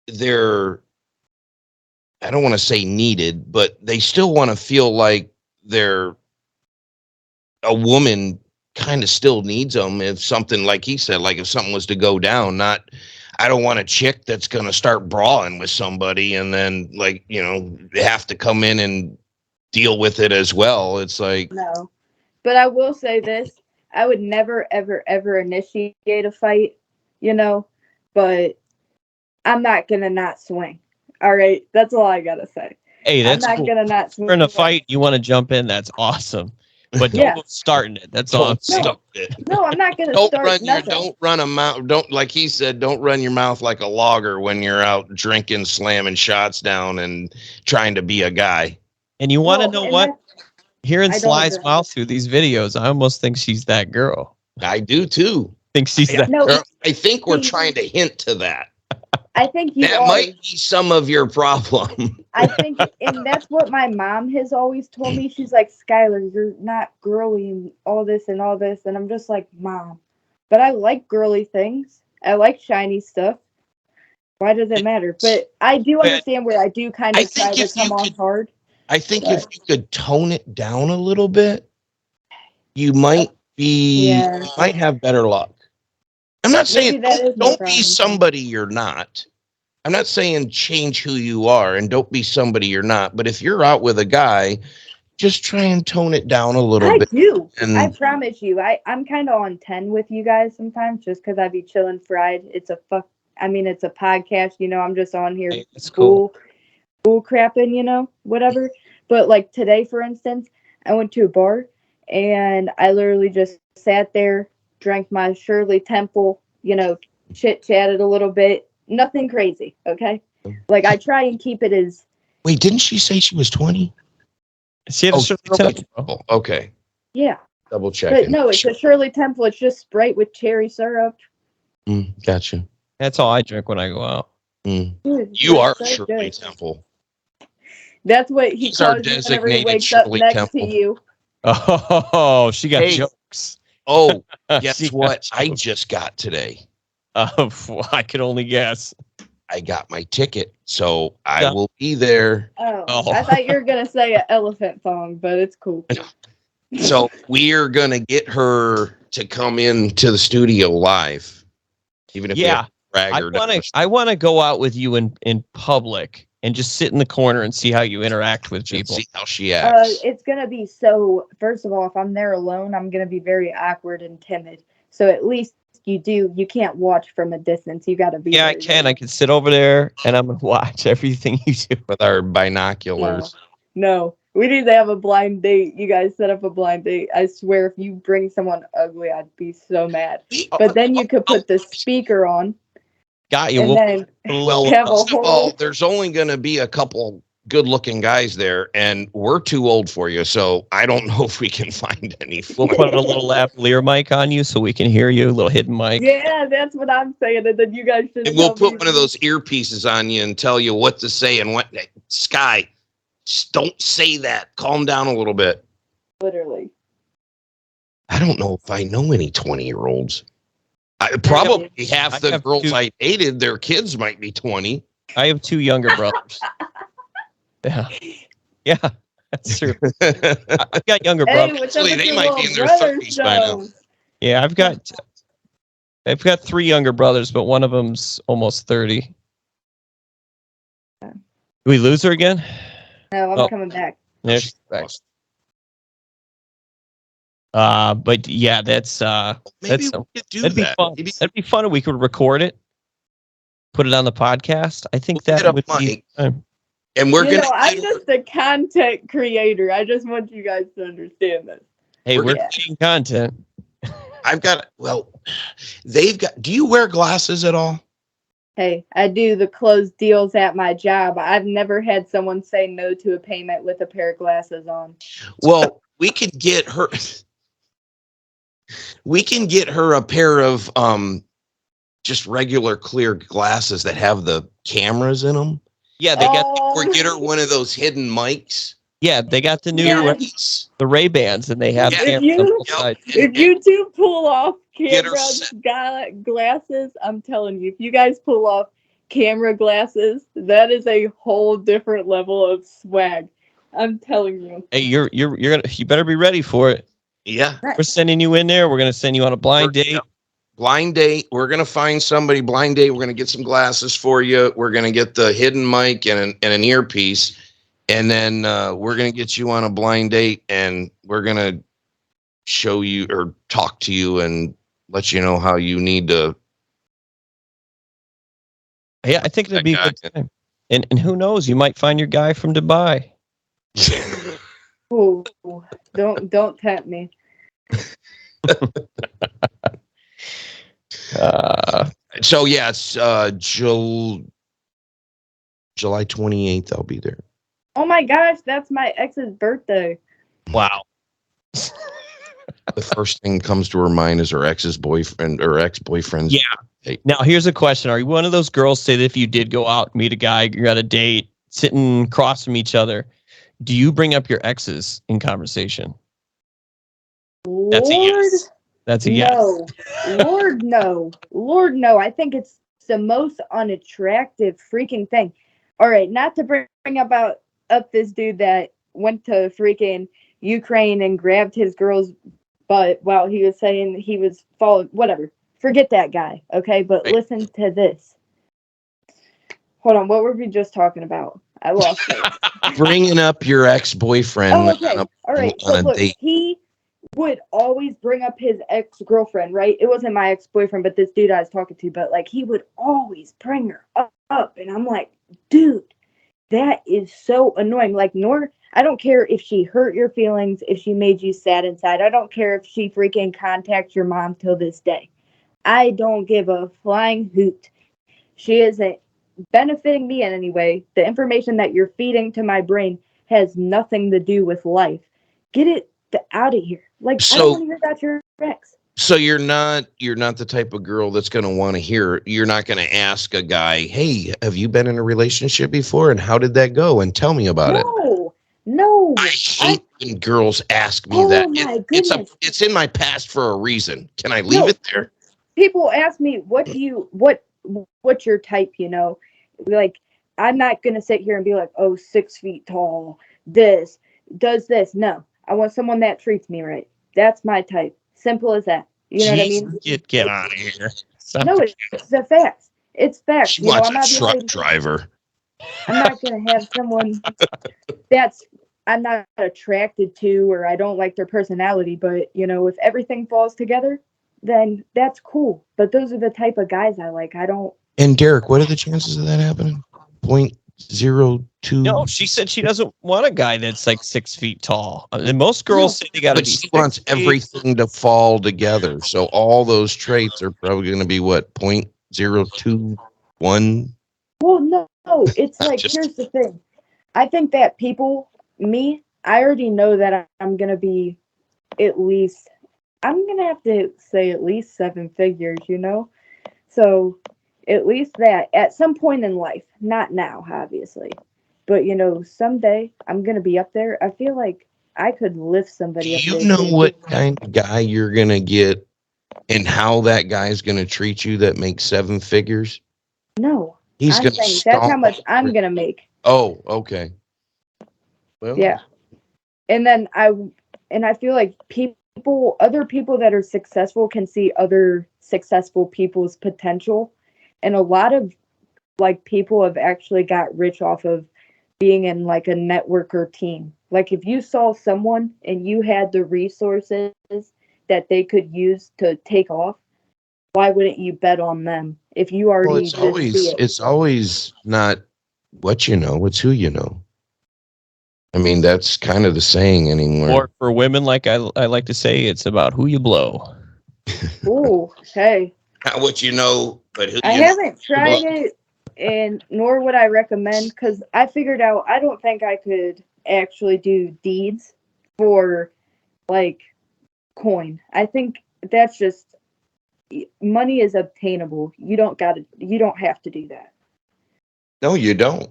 they're, I don't want to say needed, but they still want to feel like they're a woman kind of still needs them if something, like he said, like if something was to go down. Not, I don't want a chick that's going to start brawling with somebody and then like, they have to come in and deal with it as well. It's like, no, but I will say this. I would never, ever, ever initiate a fight, but I'm not going to not swing. All right. That's all I got to say. Hey, that's I'm not cool. going to not swing. If you're in a fight, you want to jump in. That's awesome. But don't go starting it. That's all. No, I'm not going to start nothing. Don't run a mouth. Don't, like he said, don't run your mouth like a logger when you're out drinking, slamming shots down and trying to be a guy. And you want to know what? Hearing Sly's mouth through these videos, I almost think she's that girl. I do too. Think she's that girl. I think we're trying to hint to that. I think that might be some of your problem. I think, and that's what my mom has always told me. She's like, Skylar, you're not girly and all this. And I'm just like, Mom, but I like girly things. I like shiny stuff. Why does it matter? But I do understand where I do kind of try to come on hard. I think if you could tone it down a little bit, you might might have better luck. I'm not saying don't be somebody you're not. I'm not saying change who you are and don't be somebody you're not. But if you're out with a guy, just try and tone it down a little bit. I do. I promise you. I'm kind of on 10 with you guys sometimes just because I be chilling fried. It's a podcast. I'm just on here. Hey, it's cool. Bull crapping, whatever. But like today, for instance, I went to a bar and I literally just sat there, drank my Shirley Temple, chit-chatted a little bit. Nothing crazy, okay? Like, I try and keep it as... Wait, didn't she say she was 20? She had a Shirley Temple. Okay. Yeah. Double checking. But no, it's a Shirley Temple. It's just Sprite with cherry syrup. Gotcha. That's all I drink when I go out. Dude, you are so Shirley good. Temple. That's what he calls you whenever he wakes up next to you. Oh, she got jokes. Oh, guess what I just got today? I could only guess. I got my ticket, so I will be there. Oh, I thought you were going to say an elephant thong, but it's cool. So we are going to get her to come into the studio live. Even if I want to go out with you in public and just sit in the corner and see how you interact with people. See how she acts. It's going to be so, first of all, if I'm there alone, I'm going to be very awkward and timid. So at least you can't watch from a distance. You got to be. Yeah, I can. I can sit over there and I'm going to watch everything you do with our binoculars. No, we need to have a blind date. You guys set up a blind date. I swear, if you bring someone ugly, I'd be so mad. But then you could put the speaker on. Got you. Well, first of all, there's only going to be a couple good-looking guys there, and we're too old for you, so I don't know if we can find any. We'll put a little lavalier mic on you so we can hear you, a little hidden mic. Yeah, that's what I'm saying, and then you guys should. And we'll put one of those earpieces on you and tell you what to say and what. Sky, just don't say that. Calm down a little bit. Literally. I don't know if I know any 20-year-olds. Probably half the girls I dated, their kids might be 20. I have 2 younger brothers. Yeah, that's true. I've got younger brothers. Actually, they might be in their 30s by now. Yeah, I've got 3 younger brothers, but one of them's almost 30. Did we lose her again? No, I'm coming back. Yeah, she's back. But yeah, maybe we could do that'd be that. fun. That'd be fun if we could record it, put it on the podcast. I think that would be. And we're gonna. I'm just a content creator. I just want you guys to understand this. Hey, we're creating content. I've got. Well, they've got. Do you wear glasses at all? Hey, I do the closed deals at my job. I've never had someone say no to a payment with a pair of glasses on. Well, we could get her. We can get her a pair of just regular clear glasses that have the cameras in them. Yeah, they got Or get her one of those hidden mics. they got the new Yes. the Ray-Bans, and they have Yeah. cameras on both Yep. sides. If you two pull off Get her camera glasses, I'm telling you, if you guys pull off camera glasses, that is a whole different level of swag. I'm telling you. Hey, you better be ready for it. Yeah. We're sending you in there. We're gonna send you on a blind date. Blind date. We're going to find somebody blind date. We're going to get some glasses for you. We're going to get the hidden mic and an earpiece. And then we're going to get you on a blind date, and we're going to show you or talk to you and let you know how you need to. Yeah, I think it'd be a good time. And who knows, you might find your guy from Dubai. Ooh, don't tempt me. So yeah, it's July 28th. I'll be there. Oh my gosh, that's my ex's birthday. Wow. The first thing comes to her mind is her ex's boyfriend or ex-boyfriend's. Yeah. Now here's a question: are you one of those girls, say that if you did go out, meet a guy, you're at a date, sitting across from each other, do you bring up your exes in conversation? That's a yes. That's a yes. No. Lord, no. Lord, no. I think it's the most unattractive freaking thing. All right, not to bring up this dude that went to freaking Ukraine and grabbed his girl's butt while he was saying he was following, whatever. Forget that guy, okay? But listen to this. Hold on, what were we just talking about? I lost it. Bringing up your ex-boyfriend. Oh, okay. All right. So look, date. he would always bring up his ex-girlfriend, right? It wasn't my ex-boyfriend, but this dude I was talking to. But like, he would always bring her up, and I'm like, dude, that is so annoying. Like, I don't care if she hurt your feelings, if she made you sad inside. I don't care if she freaking contacts your mom till this day. I don't give a flying hoot. She isn't benefiting me in any way. The information that you're feeding to my brain has nothing to do with life. Get it out of here. Like, I don't want to hear about your ex. So you're not the type of girl that's going to want to hear. You're not going to ask a guy, "Hey, have you been in a relationship before, and how did that go? And tell me about it." No. I hate when girls ask me that. My goodness. It's in my past for a reason. Can I leave it there? People ask me, what's your type, you know? Like, I'm not going to sit here and be like, oh, 6 feet tall, this, does this. No, I want someone that treats me right. That's my type. Simple as that. You know what I mean? Get out of here. No, it's the facts. It's facts. She wants a truck driver. I'm not going to have someone I'm not attracted to, or I don't like their personality, but, you know, if everything falls together, then that's cool. But those are the type of guys I like. I don't. And Derek, what are the chances of that happening? 0.02. No, she said she doesn't want a guy that's like 6 feet tall. And most girls say they got to be. She wants everything to fall together. So all those traits are probably going to be what, 0.021? Well, no, it's like, here's the thing. I think that I already know that I'm going to be I'm going to have to say at least 7 figures, you know? So at least that at some point in life, not now, obviously, but, you know, someday I'm going to be up there. I feel like I could lift somebody up there. You know what kind of guy you're going to get and how that guy's going to treat you that makes 7 figures? No. He's going to. That's how much I'm going to make. Oh, okay. Well, yeah. And then I feel like other people that are successful can see other successful people's potential. And a lot of like people have actually got rich off of being in like a network or team. Like if you saw someone and you had the resources that they could use to take off, why wouldn't you bet on them if you already it's always not what you know, it's who you know. I mean, that's kind of the saying anymore. Or for women, like I like to say, it's about who you blow. Ooh, hey. Not what you know, but who I you know. haven't tried it, and nor would I recommend, because I figured out I don't think I could actually do deeds for like coin. I think that's just money is obtainable. You don't have to do that. No, you don't.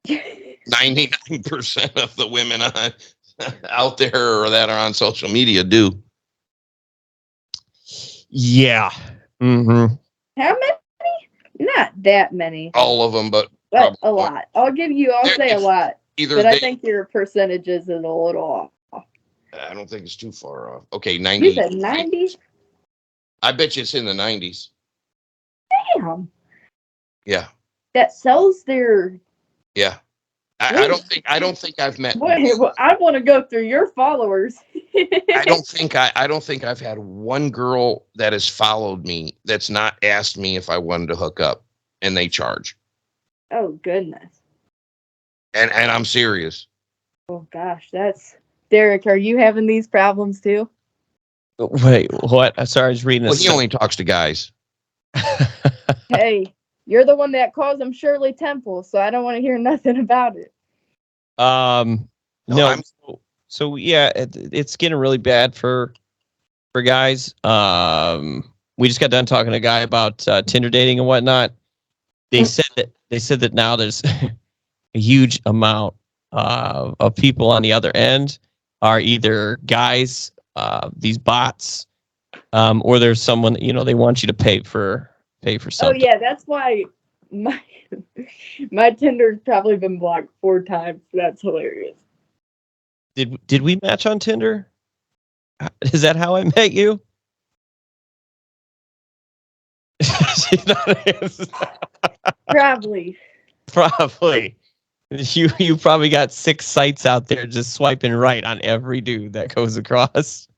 99% of the women out there or that are on social media do. Yeah. Mm-hmm. How many? Not that many, All of them, but but probably a lot. I'll say a lot, either but I they. think your percentages is a little off. I don't think it's too far off. Okay, You 90. said 90? I bet you it's in the 90s. Damn. Yeah, That sells their. yeah. I don't think I've met. Wait, well, I want to go through your followers. I don't think I've had one girl that has followed me that's not asked me if I wanted to hook up, and they charge. Oh goodness. And I'm serious. Oh gosh, that's Derek. Are you having these problems too? Wait, what? I'm sorry, I was reading Well, this. he only talks to guys. Hey, you're the one that calls him Shirley Temple, so I don't want to hear nothing about it. No. So yeah, it's getting really bad for guys. We just got done talking to a guy about Tinder dating and whatnot. They said that now there's a huge amount of people on the other end are either guys, these bots, or there's someone they want you to pay for Oh something. yeah, that's why my Tinder's probably been blocked 4 times. That's hilarious. Did we match on Tinder? Is that how I met you? Probably. Probably. You probably got 6 sites out there just swiping right on every dude that goes across.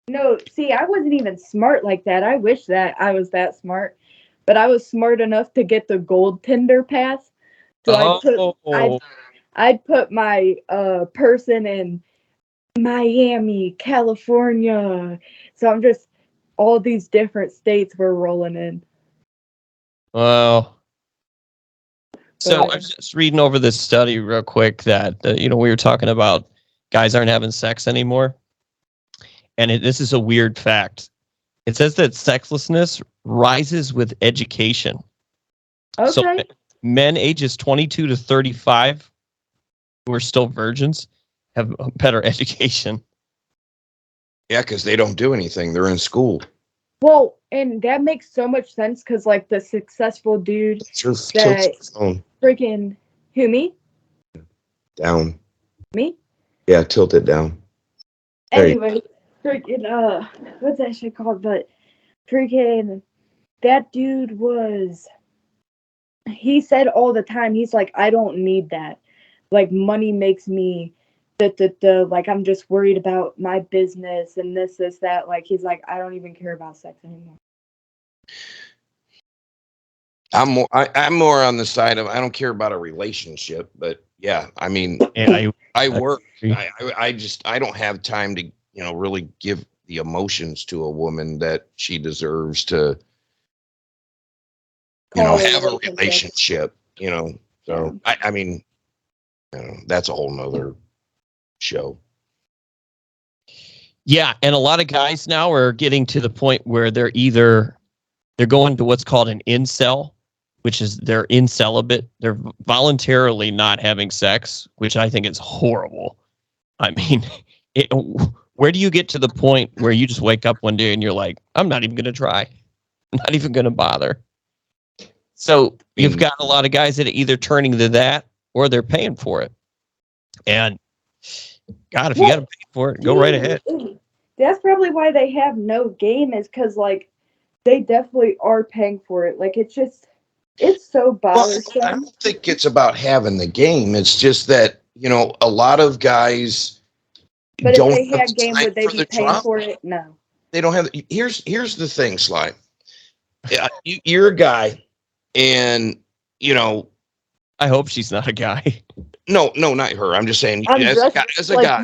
No, see, I wasn't even smart like that. I wish that I was that smart, but I was smart enough to get the gold Tinder pass. So I'd put my person in Miami, California. So I'm just all these different states we're rolling in. Well, so I was just reading over this study real quick that we were talking about guys aren't having sex anymore, and this is a weird fact. It says that sexlessness rises with education. Okay. So men ages 22 to 35 who are still virgins have a better education. Yeah, because they don't do anything. They're in school. Well, and that makes so much sense because, like, the successful dude freaking who me? Down. Me? Yeah, tilt it down. Anyway, freaking what's that shit called? But freaking that dude he said all the time, he's like, I don't need that. Like, money makes me like, I'm just worried about my business and this, that. Like, he's like, I don't even care about sex anymore. I'm more on the side of I don't care about a relationship, but yeah, I mean, I work. I don't have time to really give the emotions to a woman that she deserves to have a relationship. So I mean, that's a whole nother show. Yeah, and a lot of guys now are getting to the point where they're going to what's called an incel, which is they're incelibate. They're voluntarily not having sex, which I think is horrible. I mean, where do you get to the point where you just wake up one day and you're like, I'm not even going to try. I'm not even going to bother. So you've got a lot of guys that are either turning to that or they're paying for it. And God, if you got to pay for it, go right ahead. That's probably why they have no game, is because, like, they definitely are paying for it. Like, it's so bothersome. Well, I don't think it's about having the game. It's just that, a lot of guys but don't if they have had game, would they be paying for it? No. They don't have. Here's the thing, Sly. You're a guy, and I hope she's not a guy. No, not her. I'm just saying, as a guy.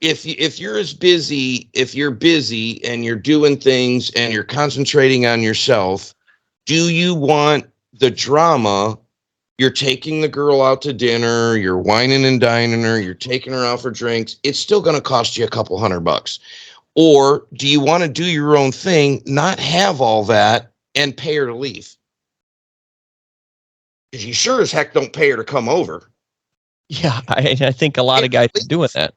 if you're busy and you're doing things and you're concentrating on yourself, do you want the drama? You're taking the girl out to dinner, you're whining and dining her, you're taking her out for drinks. It's still going to cost you a couple $100. Or do you want to do your own thing, not have all that, and pay her to leave? Because you sure as heck don't pay her to come over. Yeah, I think a lot of guys are doing that.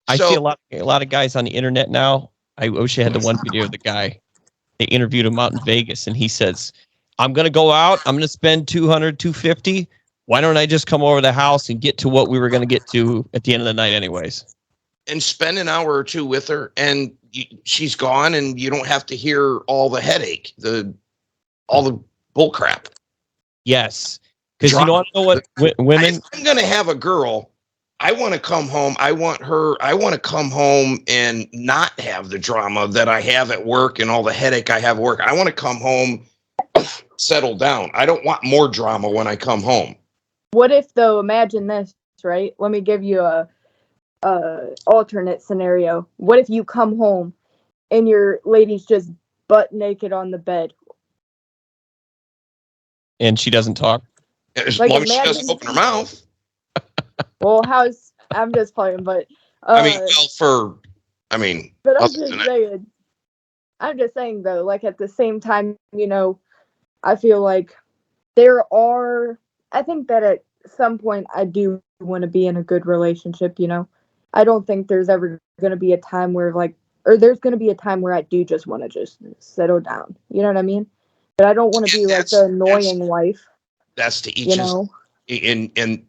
I So- see a lot of guys on the internet now. I wish I had the one video of the guy. They interviewed him out in Vegas, and he says, I'm going to go out. I'm going to spend $200, $250. Why don't I just come over to the house and get to what we were going to get to at the end of the night anyways? And spend an hour or two with her, and she's gone, and you don't have to hear all the headache, all the bull crap. Yes. Because you know what women... If I'm going to have a girl, I want to come home. I want to come home and not have the drama that I have at work and all the headache I have at work. I want to come home, settle down. I don't want more drama when I come home. What if, though, imagine this, right? Let me give you a alternate scenario. What if you come home and your lady's just butt naked on the bed? And she doesn't talk? As Like, long as she imagine- doesn't open her mouth. Well, I'm just playing, but But I'm other just than that- saying. I'm just saying though, like at the same time, I feel like I think that at some point I do want to be in a good relationship, I don't think there's ever going to be a time where there's going to be a time where I do just want to just settle down. You know what I mean? But I don't want to be like the annoying wife, that's to each you his. know? And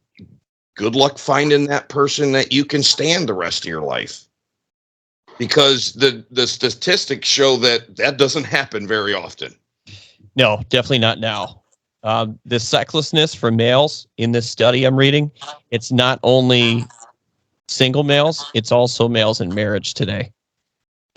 good luck finding that person that you can stand the rest of your life. Because the statistics show that doesn't happen very often. No, definitely not now. The sexlessness for males in this study I'm reading, it's not only single males, it's also males in marriage today.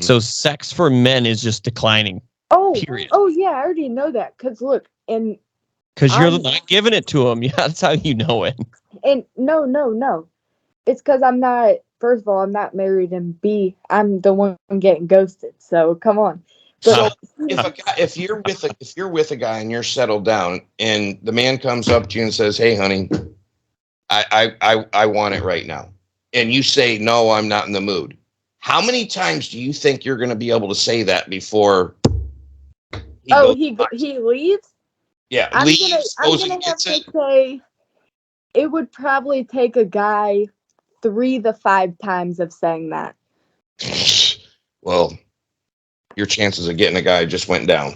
So sex for men is just declining. Oh, Period. oh yeah, I already know that. Because look, Because you're I'm- not giving it to them. Yeah, that's how you know it. and no. It's because first of all, I'm not married, and B, I'm the one getting ghosted. So come on. But If you're with a guy and you're settled down, and the man comes up to you and says, "Hey, honey, I want it right now," and you say, "No, I'm not in the mood." How many times do you think you're going to be able to say that before? he leaves? Yeah, I'm leaves, goes gonna and have gets to it. say it would probably take a guy 3 to 5 times of saying that. Well, your chances of getting a guy just went down.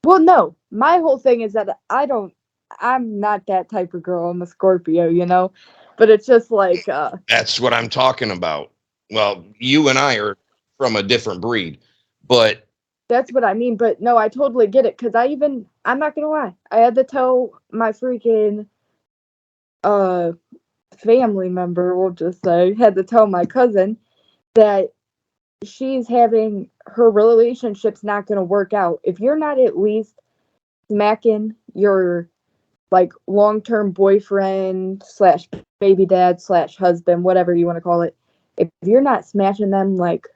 Well, no, my whole thing is that I'm not that type of girl. I'm a Scorpio, but it's just like, That's what I'm talking about. Well, you and I are from a different breed, but that's what I mean. But no, I totally get it. Cause I'm not gonna lie. I had to tell my freaking, family member, we'll just say, had to tell my cousin that her relationship's not going to work out if you're not at least smacking your like long-term boyfriend / baby dad / husband, whatever you want to call it. If you're not smashing them like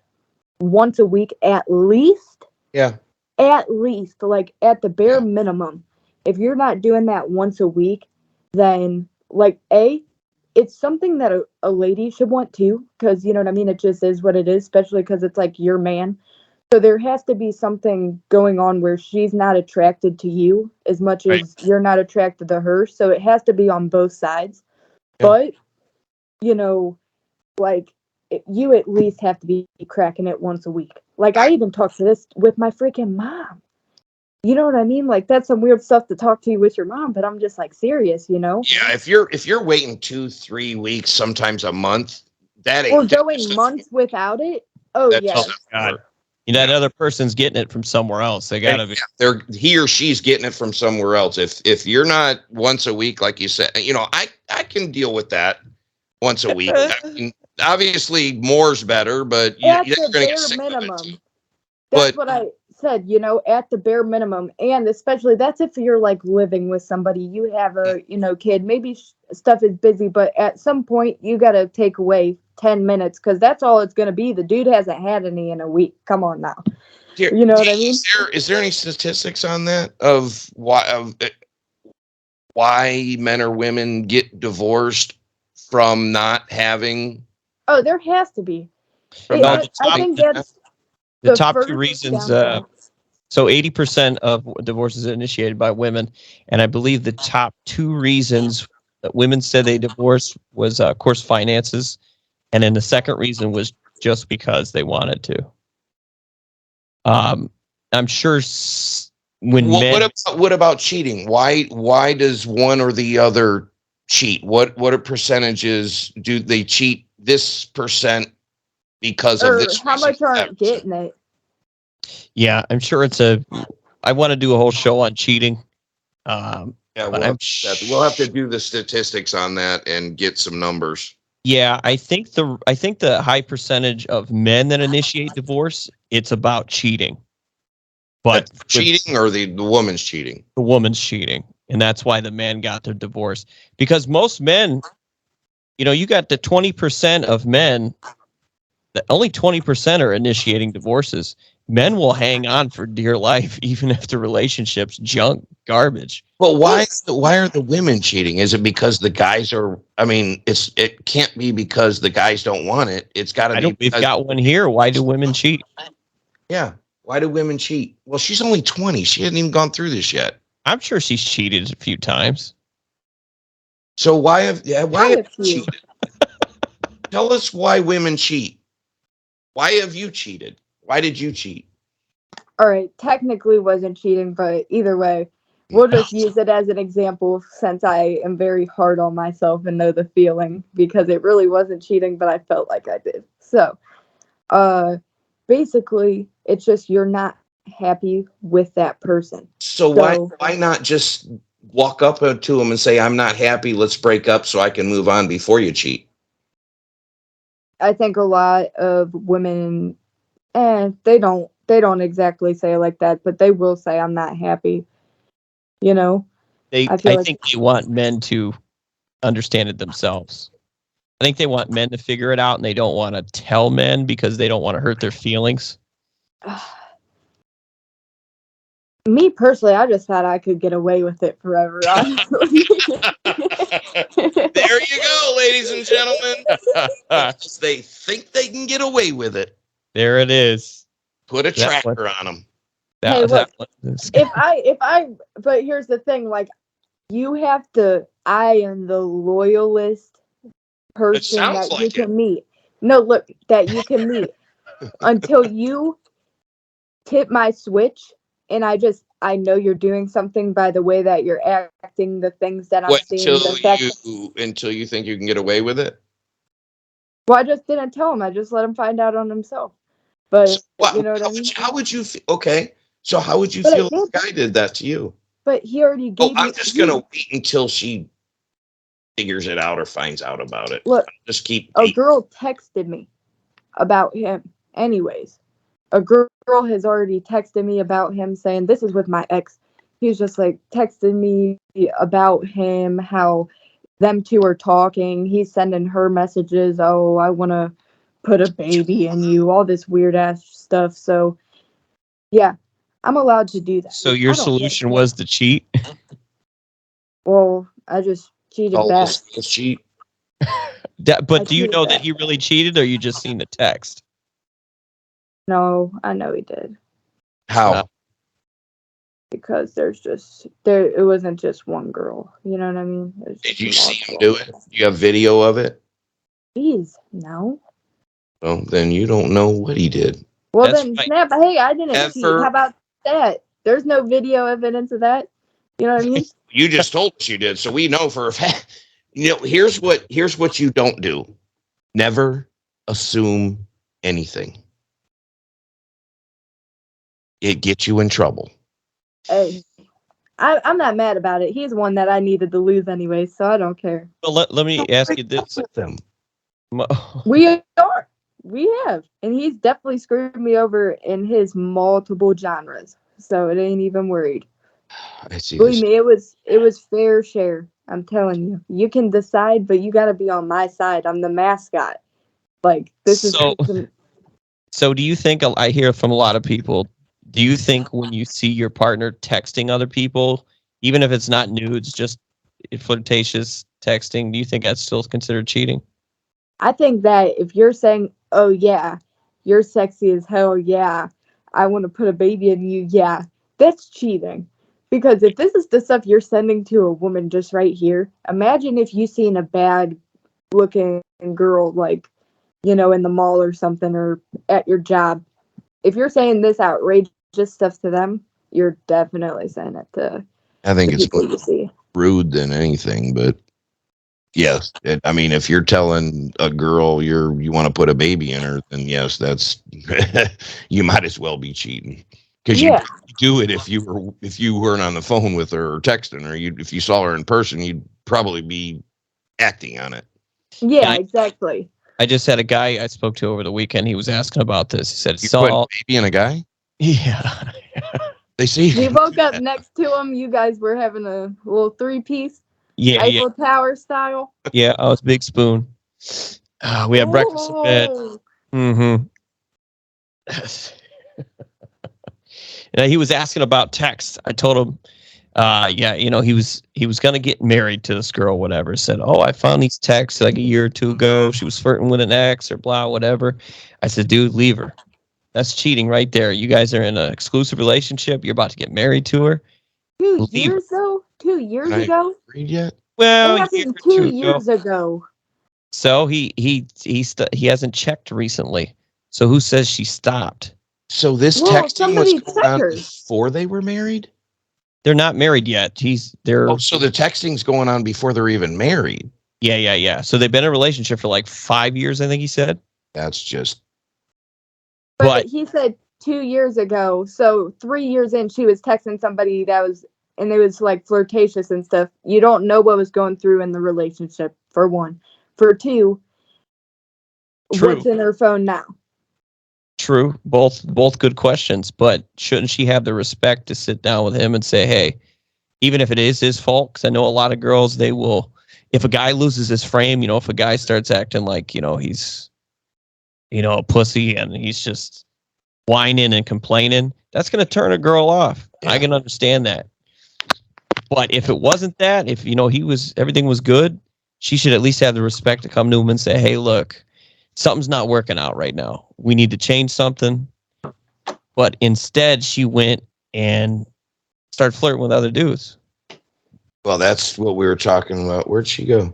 once a week at least, yeah, like at the bare minimum, if you're not doing that once a week, then like it's something that a lady should want too, because you know what I mean, it just is what it is, especially because it's like your man. So there has to be something going on where she's not attracted to you as much as you're not attracted to her. So it has to be on both sides. Yeah. But like you at least have to be cracking it once a week. Like I even talked to this with my freaking mom. You know what I mean? Like that's some weird stuff to talk to you with your mom, but I'm just like serious, Yeah, if you're waiting 2-3 weeks, sometimes a month, that ain't or going months without it. Oh that yeah. doesn't God. work. That other person's getting it from somewhere else. They gotta be. He or she's getting it from somewhere else. If you're not once a week, like you said, I can deal with that once a week. I mean, obviously more's better, but you're At going the to get bare sick of minimum. it. That's But- what said, you know, at the bare minimum, and especially that's if you're like living with somebody, you have a, you know, kid, maybe stuff is busy, but at some point you got to take away 10 minutes because that's all it's going to be. The dude hasn't had any in a week. Come on now. You know what I mean? Is there any statistics on that of why men or women get divorced from not having? Oh, there has to be. I think that's the top first two reasons. downfall. So 80% of divorces are initiated by women, and I believe the top two reasons that women said they divorced was, of course, finances, and then the second reason was just because they wanted to. I'm sure men. What about cheating? Why does one or the other cheat? What are percentages? Do they cheat this percent because of this? How much aren't getting it? Yeah, I'm sure I want to do a whole show on cheating. Yeah, we'll have to do the statistics on that and get some numbers. Yeah, I think the high percentage of men that initiate divorce, it's about cheating. But cheating or the woman's cheating? The woman's cheating. And that's why the man got the divorce. Because most men, you know, you got the 20% of men, only 20% are initiating divorces. Men will hang on for dear life, even if the relationship's garbage. Well, why are the women cheating? Is it because the guys are? I mean, it can't be because the guys don't want it. It's got to be. We've got one here. Why do women cheat? Yeah, why do women cheat? Well, she's only 20. She hasn't even gone through this yet. I'm sure she's cheated a few times. So why have you cheated? Tell us why women cheat. Why have you cheated? Why did you cheat? All right, technically wasn't cheating, but either way, we'll just use it as an example since I am very hard on myself and know the feeling because it really wasn't cheating, but I felt like I did. So, basically, it's just you're not happy with that person. So why not just walk up to them and say, I'm not happy, let's break up so I can move on before you cheat? I think a lot of women, they don't exactly say it like that, but they will say, I'm not happy. You know? I think they want men to understand it themselves. I think they want men to figure it out, and they don't want to tell men because they don't want to hurt their feelings. Me personally, I just thought I could get away with it forever. Honestly. There you go, ladies and gentlemen. They think they can get away with it. There it is. Put a tracker on them. Hey, look, but here's the thing, like, you have to, I am the loyalist person that you can meet. No, look, that you can meet until you tip my switch and I know you're doing something by the way that you're acting, the things that I'm seeing. Until you think you can get away with it? Well, I just didn't tell him. I just let him find out on himself. But you know what I mean? How would you feel? Okay, so how would you feel if the guy did that to you? But he already gave I'm just going to wait until she figures it out or finds out about it. Look, just keep. A girl texted me about him. Anyways, a girl has already texted me about him saying, this is with my ex. He's just like texting me about him, how them two are talking. He's sending her messages. Oh, I want to put a baby in you, all this weird ass stuff. So, yeah, I'm allowed to do that. So your solution was to cheat? Well, I just cheated back. Let's cheat. But do you know that he really cheated, or you just seen the text? No, I know he did. How? Because it wasn't just one girl. You know what I mean? Did you see him do it? You have video of it? Please, no. Well, then you don't know what he did. Well, then, snap. Hey, I didn't cheat. How about that? There's no video evidence of that. You know what I mean? You just told us you did, so we know for a fact. You know, here's what you don't do. Never assume anything. It gets you in trouble. Hey, I'm not mad about it. He's one that I needed to lose anyway, so I don't care. Well, let me ask you this. With them. We are. We have. And he's definitely screwed me over in his multiple genres. So it ain't even worried. I see Believe this. me, it was fair share. I'm telling you. You can decide, but you gotta be on my side. I'm the mascot. Like this is So do you think, I hear from a lot of people, do you think when you see your partner texting other people, even if it's not nudes, just flirtatious texting, do you think that's still considered cheating? I think that if you're saying, "Oh yeah, you're sexy as hell, yeah, I want to put a baby in you," yeah, that's cheating. Because if this is the stuff you're sending to a woman just right here, imagine if you seen a bad looking girl like, in the mall or something or at your job. If you're saying this outrageous stuff to them, you're definitely saying it to I think the it's people more you see. rude than anything, but yes, I mean, if you're telling a girl you want to put a baby in her, then yes, that's you might as well be cheating because you Yeah, do it if you weren't on the phone with her or texting her. If you saw her in person, you'd probably be acting on it. yeah, And exactly. I just had a guy I spoke to over the weekend. He was asking about this. He said, You put a Saul, baby in a guy? yeah, They see. We woke up next to him. You guys were having a little three-piece yeah, Eiffel Tower style. yeah. I was big spoon. We had breakfast in bed. Oh, Mm-hmm. And he was asking about text. I told him, yeah, he was gonna get married to this girl, whatever. Said, oh, I found these texts like a year or two ago. She was flirting with an ex or blah, whatever. I said, dude, leave her. That's cheating right there. You guys are in an exclusive relationship. You're about to get married to her. two Leave her. years though? 2 years And I ago? agreed yet. Well, It a year happened or 2 two ago. years ago. So he hasn't checked recently. So who says she stopped? So this Well, texting was somebody going check on her. before they were married? They're not married yet. They're Oh, so the texting's going on before they're even married. yeah. So they've been in a relationship for like 5 years, I think he said. That's just But But he said 2 years ago. So 3 years in, she was texting somebody and it was like flirtatious and stuff. You don't know what was going through in the relationship, for one. For two, true, what's in her phone now? true. Both good questions. But shouldn't she have the respect to sit down with him and say, hey, even if it is his fault? Because I know a lot of girls, they will. If a guy loses his frame, if a guy starts acting like he's a pussy and he's just whining and complaining, that's going to turn a girl off. Yeah. I can understand that. But if it wasn't that, if everything was good, she should at least have the respect to come to him and say, hey, look, something's not working out right now. We need to change something. But instead, she went and started flirting with other dudes. well, that's what we were talking about. Where'd she go?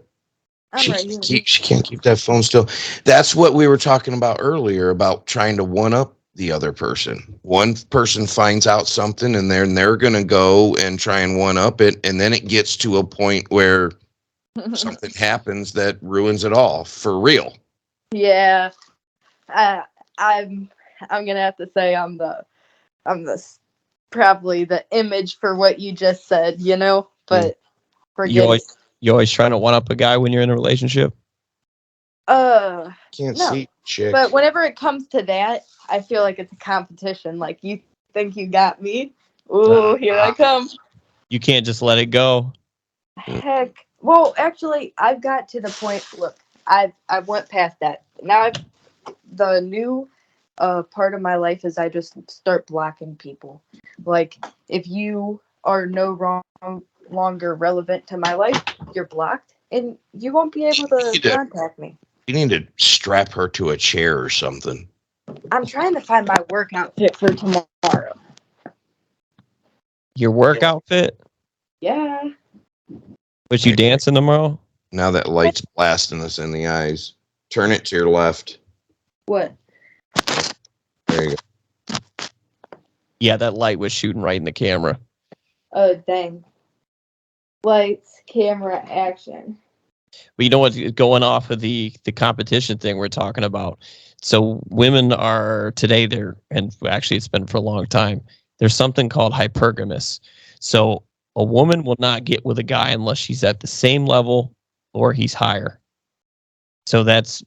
I'm right here. She can't keep that phone still. That's what we were talking about earlier about trying to one up the other person. One person finds out something and they're going to go and try and one up it. And then it gets to a point where something happens that ruins it all for real. Yeah, I'm gonna have to say I'm the probably the image for what you just said, but You forget it. always trying to one up a guy when you're in a relationship. Can't No. see chick. But whenever it comes to that, I feel like it's a competition. Like, you think you got me? Ooh, here I come. You can't just let it go. Heck. Well, actually, I've got to the point. Look, I went past that. Now the new part of my life is I just start blocking people. Like, if you are no longer relevant to my life, you're blocked, and you won't be able to contact me. You need to strap her to a chair or something. I'm trying to find my work outfit for tomorrow. Your work outfit? Yeah. Was you dancing tomorrow? Now that light's blasting us in the eyes. Turn it to your left. What? There you go. Yeah, that light was shooting right in the camera. Oh, dang. Lights, camera, action. But you know what's going off of the competition thing we're talking about? So women are today and actually it's been for a long time, there's something called hypergamous. So a woman will not get with a guy unless she's at the same level or he's higher. So that's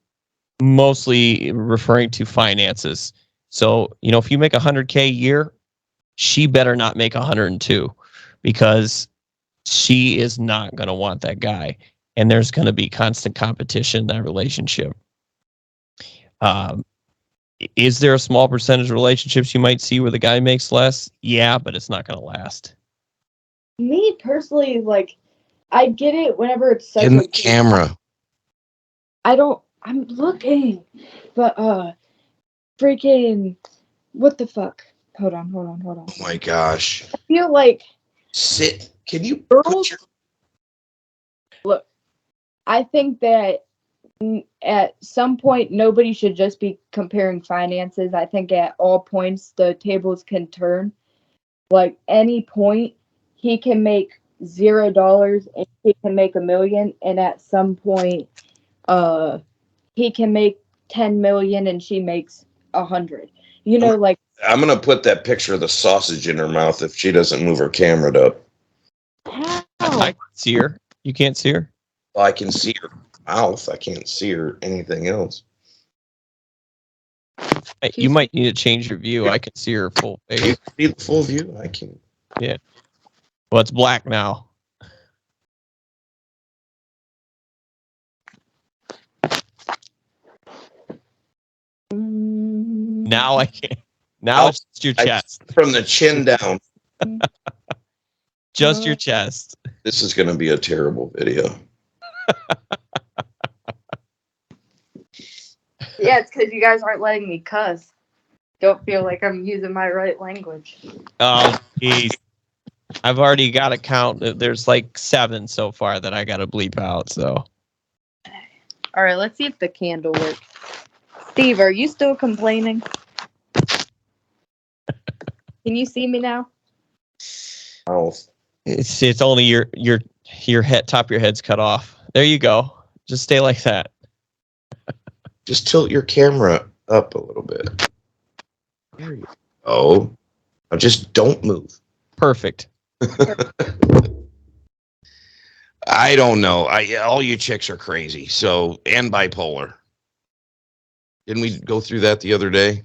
mostly referring to finances. So, if you make $100K a year, she better not make 102 because she is not going to want that guy. And there's going to be constant competition in that relationship. Is there a small percentage of relationships you might see where the guy makes less? Yeah, but it's not going to last. Me personally, like, I get it whenever it's such In a the camera. I'm looking, but freaking, what the fuck? Hold on. Oh my gosh. I feel like Sit. Can you girls. Look, I think that at some point nobody should just be comparing finances. I think at all points the tables can turn. Like any point, he can make $0 and he can make $1 million, and at some point, he can make 10 million and she makes 100. Like I'm gonna put that picture of the sausage in her mouth if she doesn't move her camera up. how? I can see her. You can't see her? Well, I can see her mouth. I can't see her anything else. You might need to change your view. I can see her full Can face. you see the full view? I can. Yeah. Well, it's black now. Now I can't. Now it's just your chest. From the chin down. Just your chest. This is gonna be a terrible video. Yeah, it's because you guys aren't letting me cuss. Don't feel like I'm using my right language. Oh, geez. I've already got a count. There's like 7 so far that I got to bleep out. So. All right, let's see if the candle works. Steve, are you still complaining? Can you see me now? Oh, It's only your head, top of your head's cut off. There you go. Just stay like that. just tilt your camera up a little bit. There you go. Now just don't move. Perfect. I don't know. All you chicks are crazy. So, and bipolar. Didn't we go through that the other day?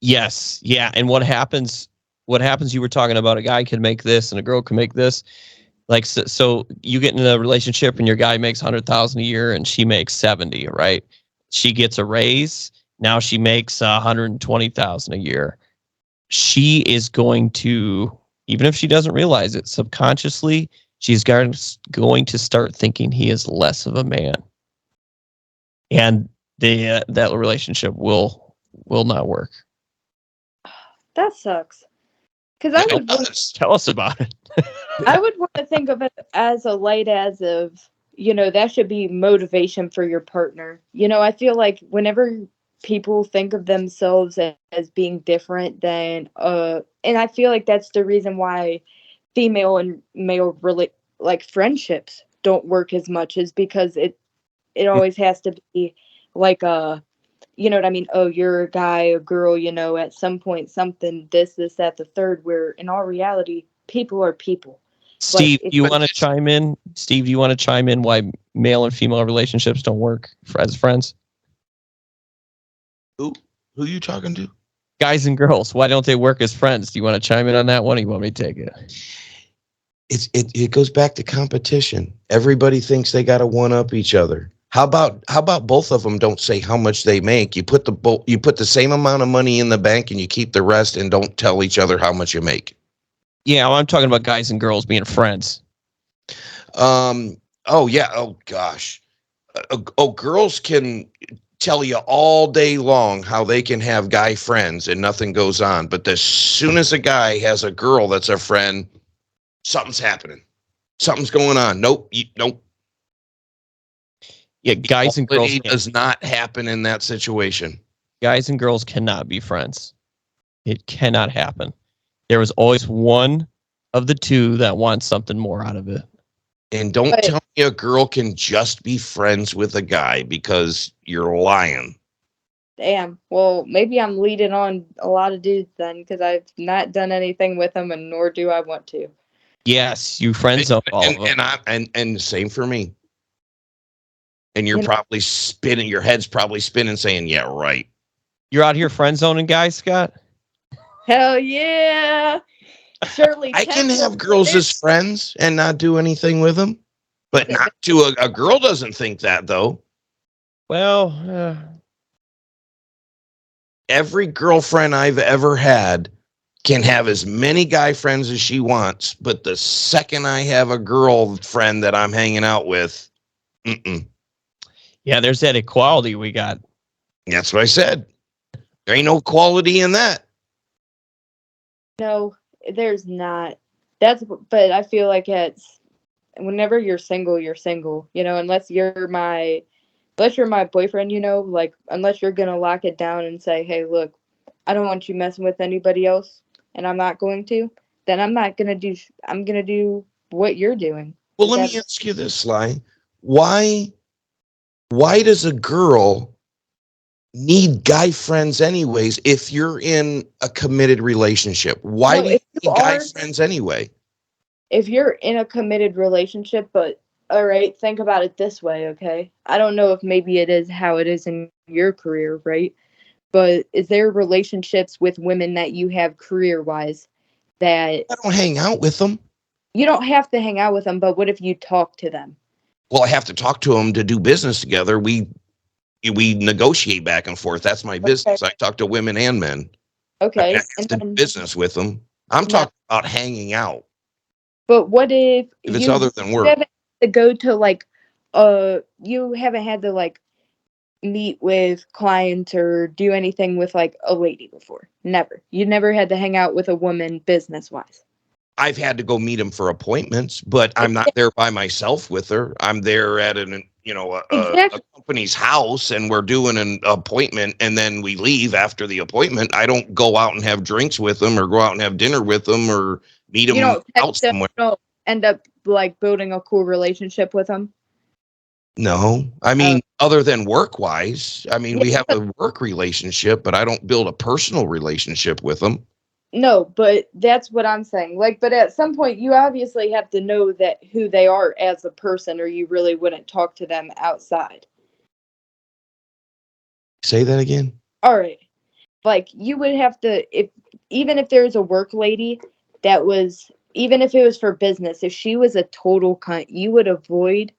Yes. Yeah. And what happens? You were talking about a guy can make this and a girl can make this. Like, so you get in a relationship and your guy makes 100,000 a year and she makes 70, right? She gets a raise. Now she makes 120,000 a year. She is going to, even if she doesn't realize it, subconsciously, she's going to start thinking he is less of a man. And that relationship will not work. That sucks. Because I would tell us about it. I would want to think of it as a light as of, that should be motivation for your partner. I feel like whenever people think of themselves as being different than and I feel like that's the reason why female and male really like friendships don't work as much, is because it always has to be like you know what I mean? Oh, you're a guy, a girl, at some point, something, this, that, the third, where in all reality, people are people. Steve, you want to chime in? Steve, you want to chime in why male and female relationships don't work as friends? Who are you talking to? Guys and girls. Why don't they work as friends? Do you want to chime in on that one, or you want me to take it? It goes back to competition. Everybody thinks they got to one up each other. How about both of them don't say how much they make? You put the same amount of money in the bank and you keep the rest and don't tell each other how much you make. Yeah, well, I'm talking about guys and girls being friends. Oh yeah. Oh gosh. Girls can tell you all day long how they can have guy friends and nothing goes on. But as soon as a guy has a girl that's a friend, something's happening. Something's going on. Nope. Nope. Yeah, guys and girls does not happen in that situation. Guys and girls cannot be friends. It cannot happen. There was always one of the two that wants something more out of it. And don't tell me a girl can just be friends with a guy, because you're lying. Damn. Well, maybe I'm leading on a lot of dudes then, because I've not done anything with them, and nor do I want to. Yes, you friends of all of them. And same for me. And you're You know- probably spinning, your head's probably spinning saying, yeah, right. You're out here friend zoning guys, Scott? Hell yeah. Shirley I can Temple have girls is- as friends and not do anything with them, but not to a girl doesn't think that though. Well, Every girlfriend I've ever had can have as many guy friends as she wants, but the second I have a girlfriend that I'm hanging out with, yeah, there's that equality we got. that's what I said. There ain't no quality in that. No, there's not. But I feel like it's whenever you're single, unless you're my boyfriend, like unless you're gonna lock it down and say, hey, look, I don't want you messing with anybody else, and I'm not going to, then I'm gonna do what you're doing. Well, let me ask you this, Sly. Why does a girl need guy friends anyways if you're in a committed relationship? Why do you need guy friends anyway? If you're in a committed relationship, but all right, think about it this way, okay? I don't know if maybe it is how it is in your career, right? But is there relationships with women that you have career-wise that I don't hang out with them. you don't have to hang out with them, but what if you talk to them? Well, I have to talk to them to do business together. We negotiate back and forth. That's my business. I talk to women and men. Okay. I have to do business with them. I'm talking about hanging out. But what if it's other than work? You haven't had to go to like, you haven't had to like meet with clients or do anything with like a lady before? Never. You never had to hang out with a woman business wise. I've had to go meet them for appointments, but I'm not there by myself with her. I'm there at a company's house, and we're doing an appointment, and then we leave after the appointment. I don't go out and have drinks with them or go out and have dinner with them or meet them out somewhere. You don't end up like building a cool relationship with them. No, I mean, other than work wise, I mean, we have a work relationship, but I don't build a personal relationship with them. No, but that's what I'm saying. Like, but at some point, you obviously have to know that who they are as a person, or you really wouldn't talk to them outside. Say that again. All right. Like, you would have to, even if there's a work lady that was, even if it was for business, if she was a total cunt, you would avoid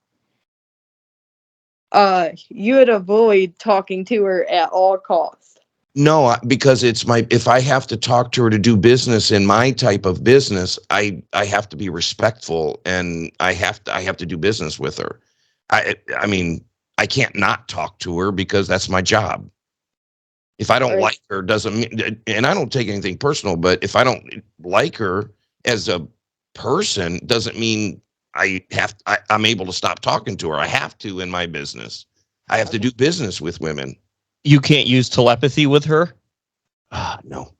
talking to her at all costs. No, because if I have to talk to her to do business in my type of business, I have to be respectful, and I have to do business with her. I mean, I can't not talk to her because that's my job. If I don't like her, doesn't mean, and I don't take anything personal, but if I don't like her as a person, doesn't mean I'm able to stop talking to her. I have to in my business. I have to do business with women. You can't use telepathy with her? No.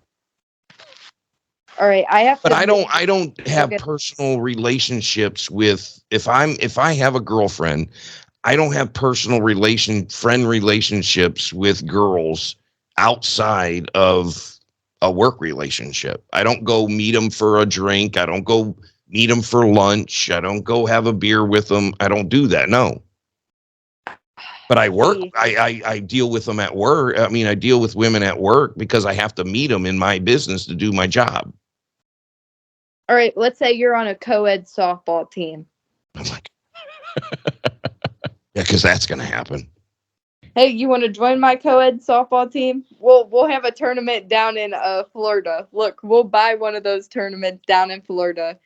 All right, But I don't have personal relationships with, if I have a girlfriend, I don't have personal friend relationships with girls outside of a work relationship. I don't go meet them for a drink. I don't go meet them for lunch. I don't go have a beer with them. I don't do that. No. But I work, I deal with them at work. I mean, I deal with women at work because I have to meet them in my business to do my job. All right, let's say you're on a co-ed softball team. Oh my God. Yeah, because that's going to happen. Hey, you want to join my co-ed softball team? We'll have a tournament down in Florida. Look, we'll buy one of those tournaments down in Florida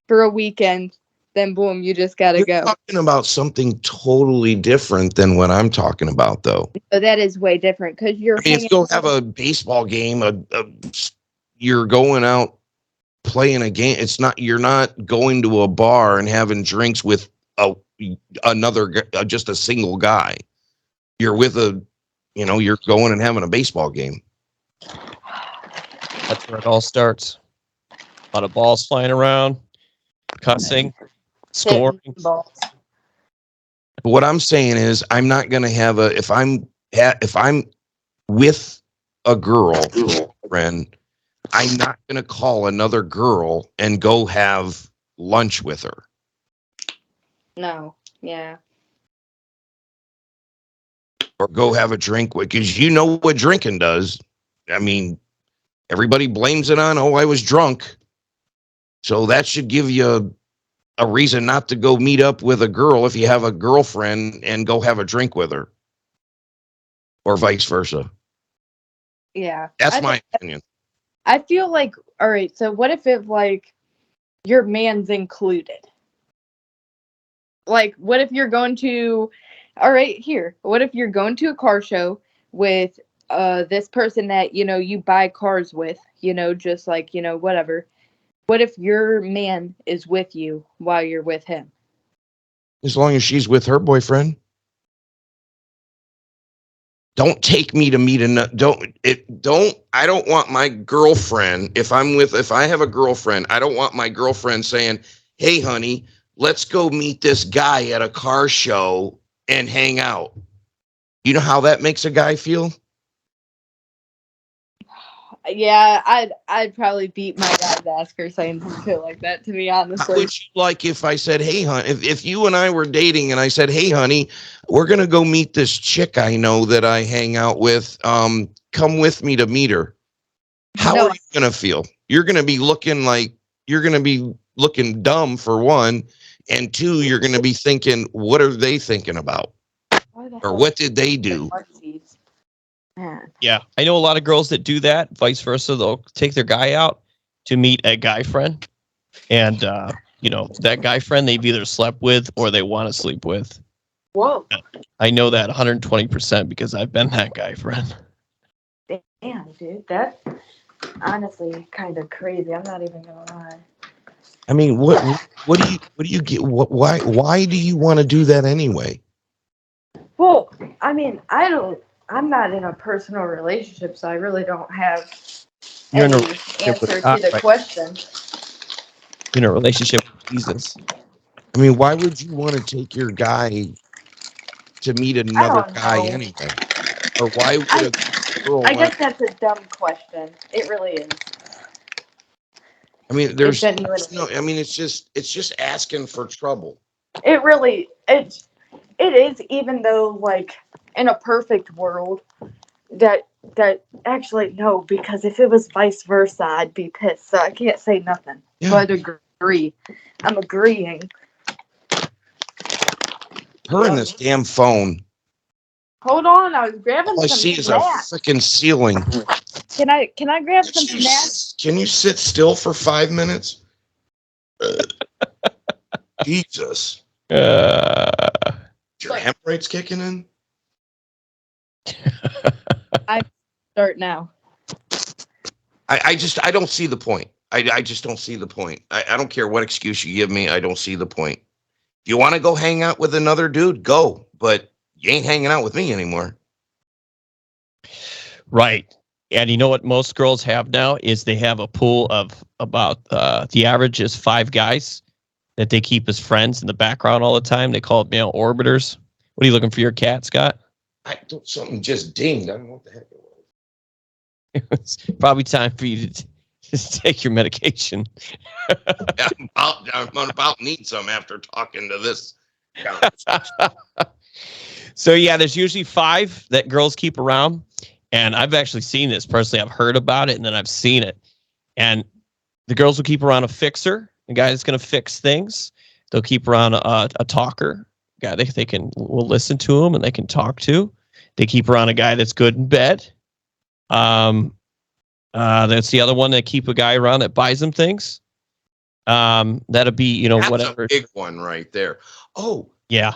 for a weekend. Then boom, you just gotta go. You're talking about something totally different than what I'm talking about, though. So that is way different because you're. I mean, if you go have a baseball game, you're going out playing a game. It's not. You're not going to a bar and having drinks with just a single guy. You're with you're going and having a baseball game. That's where it all starts. A lot of balls flying around, cussing, scoring. But what I'm saying is, I'm not going to have if I'm with a girl friend, I'm not going to call another girl and go have lunch with her. No. Yeah. or go have a drink with, because you know what drinking does. I mean, everybody blames it on, oh, I was drunk. So that should give you a reason not to go meet up with a girl if you have a girlfriend and go have a drink with her, or vice versa. Yeah. That's my opinion. I feel like, all right, so what if it, like, your man's included? Like, what if you're going to, all right, here, what if you're going to a car show with this person that, you know, you buy cars with, you know, just like, you know, whatever. What if your man is with you while you're with him? As long as she's with her boyfriend. Don't take me to meet another. I don't want my girlfriend. If I have a girlfriend, I don't want my girlfriend saying, hey, honey, let's go meet this guy at a car show and hang out. You know how that makes a guy feel? Yeah, I'd probably beat my dad's ass for saying some shit like that to me, honestly. How would you like if I said, hey, honey, if you and I were dating and I said, hey, honey, we're going to go meet this chick I know that I hang out with. Come with me to meet her. How are you going to feel? You're going to be looking dumb for one. And two, you're going to be thinking, what are they thinking about? Or what did they do? Yeah, I know a lot of girls that do that. Vice versa, they'll take their guy out to meet a guy friend, and you know, that guy friend they've either slept with or they want to sleep with. Whoa! I know that 120% because I've been that guy friend. Damn, dude, that's honestly kind of crazy. I'm not even gonna lie. I mean, what do you get? Why do you want to do that anyway? Well, I mean, I'm not in a personal relationship, so I really don't have any answer to the question. You're in a relationship with Jesus. I mean, why would you want to take your guy to meet another guy anyway? Or why would a girl? I guess that's a dumb question. It really is. I mean, there's no. I mean, it's just asking for trouble. It really it is. Even though, like, in a perfect world, that actually no, because if it was vice versa, I'd be pissed. So I can't say nothing. Yeah. But agree. I'm agreeing. Her and this damn phone. Hold on, I was grabbing All I some see is a snacks. freaking ceiling. Can I grab some snacks? Can you sit still for 5 minutes? Jesus. Uh, Your hemorrhoids kicking in? I start now. I don't see the point. I just don't see the point. I don't care what excuse you give me. I don't see the point. If you want to go hang out with another dude, go. But you ain't hanging out with me anymore. right. And you know what most girls have now is they have a pool of about the average is 5 guys that they keep as friends in the background all the time. They call it male orbiters. What are you looking for your cat, Scott? Something just dinged. I don't know what the heck it was. It's probably time for you to just take your medication. I'm about to need some after talking to this guy. So yeah, there's usually 5 that girls keep around. And I've actually seen this personally. I've heard about it and then I've seen it. And the girls will keep around a fixer, a guy that's going to fix things. They'll keep around a talker, a guy they will listen to him and they can talk to. They keep around a guy that's good in bed. That's the other one. They keep a guy around that buys them things. That'll be, you know, That's whatever. a big one right there. Oh, Yeah.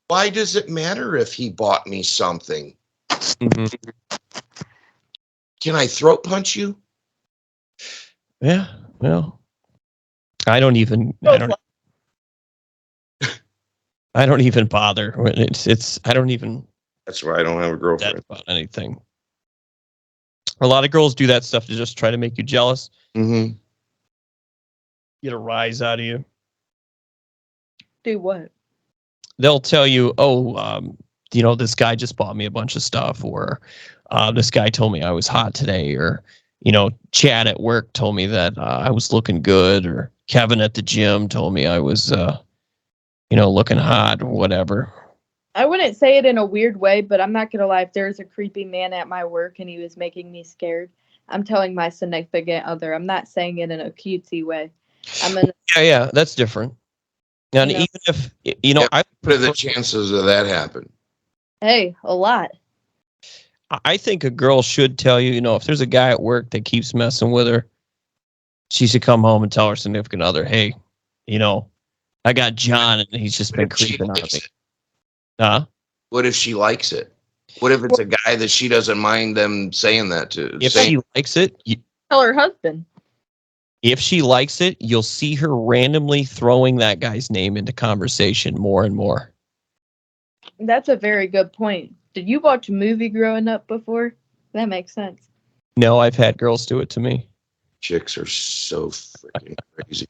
why does it matter if he bought me something? Mm-hmm. Can I throat punch you? Yeah. Well, I don't even bother. I don't even That's why I don't have a girlfriend. that about anything. A lot of girls do that stuff to just try to make you jealous, Mm-hmm. get a rise out of you. Do what? They'll tell you, you know, this guy just bought me a bunch of stuff, or this guy told me I was hot today, or, you know, Chad at work told me that I was looking good, or Kevin at the gym told me I was, you know, looking hot or whatever. I wouldn't say it in a weird way, but I'm not gonna lie. If there's a creepy man at my work and he was making me scared, I'm telling my significant other. I'm not saying it in a cutesy way. Yeah, that's different. And You know. even if I What are the chances of that happen? Hey, a lot. I think a girl should tell you, if there's a guy at work that keeps messing with her, she should come home and tell her significant other, hey, I got John and he's just been creeping on me. What if she likes it? What if it's a guy that she doesn't mind them saying that to? If she likes it, Tell her husband. if she likes it, you'll see her randomly throwing that guy's name into conversation more and more. That's a very good point. Did you watch a movie growing up before? That makes sense. No, I've had girls do it to me. Chicks are so freaking crazy.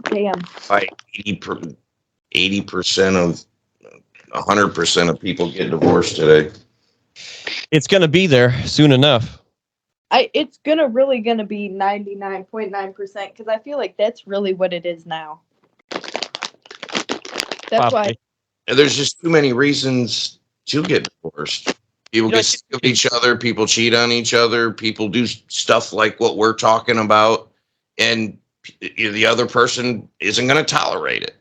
Damn. Like 80% of 100% of people get divorced today. It's going to be there soon enough. It's really gonna be 99.9% because I feel like that's really what it is now. That's why. There's just too many reasons to get divorced. People get sick of each other. People cheat on each other. People do stuff like what we're talking about, and the other person isn't going to tolerate it.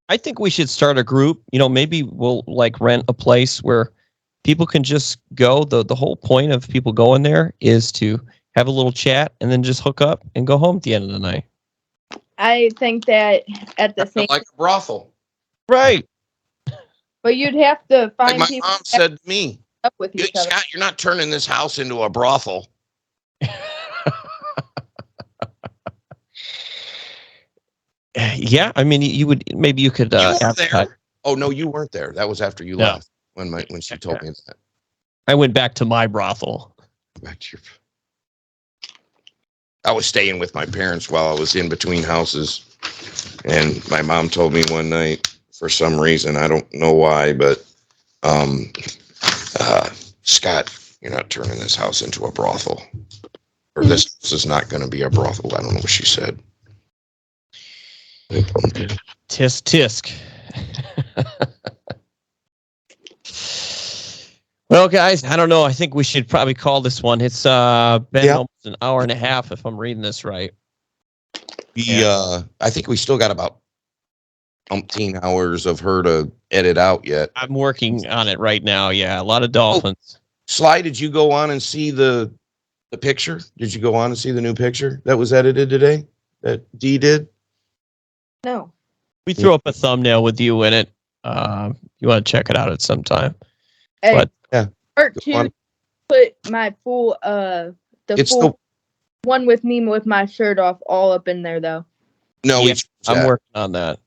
I think we should start a group. Maybe we'll rent a place where people can just go. The whole point of people going there is to have a little chat and then just hook up and go home at the end of the night. I think that at the same like a brothel, right? But you'd have to find like my people mom said to me, up with each other. Scott, you're not turning this house into a brothel. Yeah, I mean, you could. Oh no, you weren't there. That was after you left when she told me that. I went back to my brothel. I was staying with my parents while I was in between houses, and my mom told me one night, for some reason, I don't know why, but Scott, you're not turning this house into a brothel, or this is not going to be a brothel. I don't know what she said. Tisk tisk. Well, guys, I don't know. I think we should probably call this one. It's been almost an hour and a half, if I'm reading this right. I think we still got about 18 hours of her to edit out yet. I'm working on it right now. Yeah, a lot of dolphins. Sly, did you go on and see the picture? Did you go on and see the new picture that was edited today that Dee did? No. We threw up a thumbnail with you in it. You want to check it out at some time. Hey, but part 2, put my full full one with me with my shirt off all up in there though. No, I'm working on that.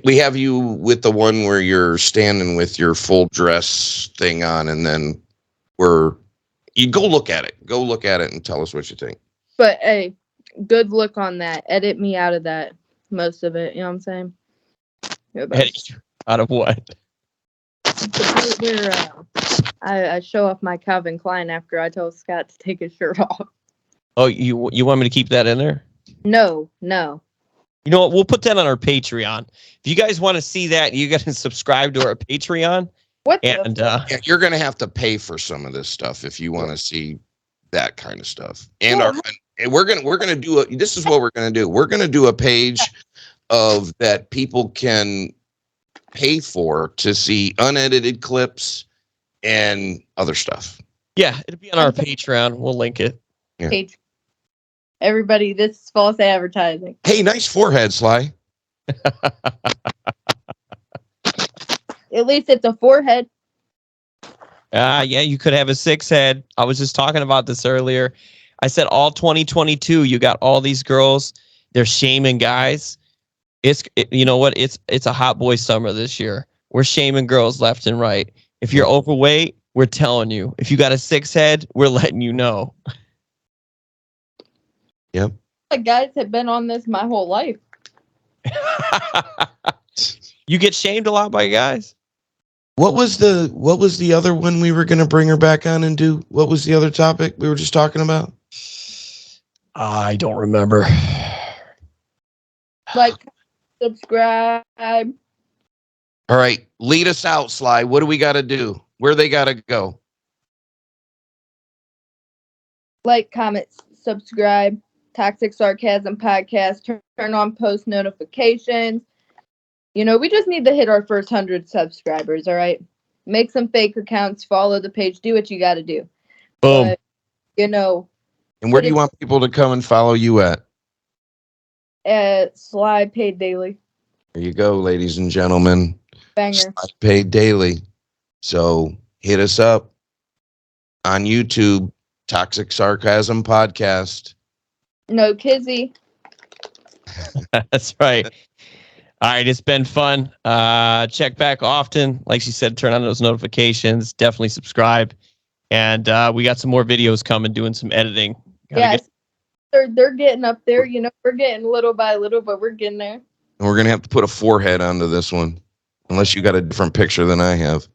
We have you with the one where you're standing with your full dress thing on, and then you go look at it. Go look at it and tell us what you think. But hey, good look on that. Edit me out of that. Most of it, you know what I'm saying? Out of what? The part where I show off my Calvin Klein after I told Scott to take his shirt off. Oh, you want me to keep that in there? No. You know what? We'll put that on our Patreon. If you guys want to see that, you got to subscribe to our Patreon. You're going to have to pay for some of this stuff if you want to see that kind of stuff. And we're going to do this is what we're going to do. We're going to do a page of that people can pay for to see unedited clips and other stuff. Yeah, it'll be on our Patreon. We'll link it. Yeah. Everybody, this is false advertising. Hey, nice forehead, Sly. At least it's a forehead. Yeah, you could have a 6 head. I was just talking about this earlier. I said all 2022, you got all these girls. They're shaming guys. You know what? It's a hot boy summer this year. We're shaming girls left and right. If you're overweight, we're telling you. If you got a 6 head, we're letting you know. Yep. The guys have been on this my whole life. You get shamed a lot by guys. What was the other one we were going to bring her back on and do? What was the other topic we were just talking about? I don't remember. Like subscribe. All right, lead us out, Sly. What do we got to do? Where they got to go? Like, comment, subscribe. Toxic Sarcasm Podcast. Turn on post notifications. You know, we just need to hit our first 100 subscribers, all right? Make some fake accounts, follow the page, do what you got to do. Boom. But, you know, And where do you want people to come and follow you at? Sly Paid Daily. There you go, ladies and gentlemen. Banger. Sly Paid Daily. So hit us up on YouTube, Toxic Sarcasm Podcast. No Kizzy. That's right. All right, it's been fun. Check back often. Like she said, turn on those notifications. Definitely subscribe. And we got some more videos coming, doing some editing. Yes. They're getting up there. You know, we're getting little by little, but we're getting there. And we're going to have to put a forehead onto this one, unless you got a different picture than I have.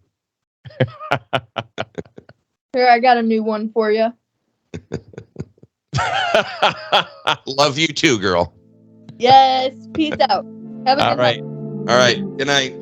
Here, I got a new one for you. Love you too, girl. Yes. Peace out. Have a All good night. right. All right. Good night.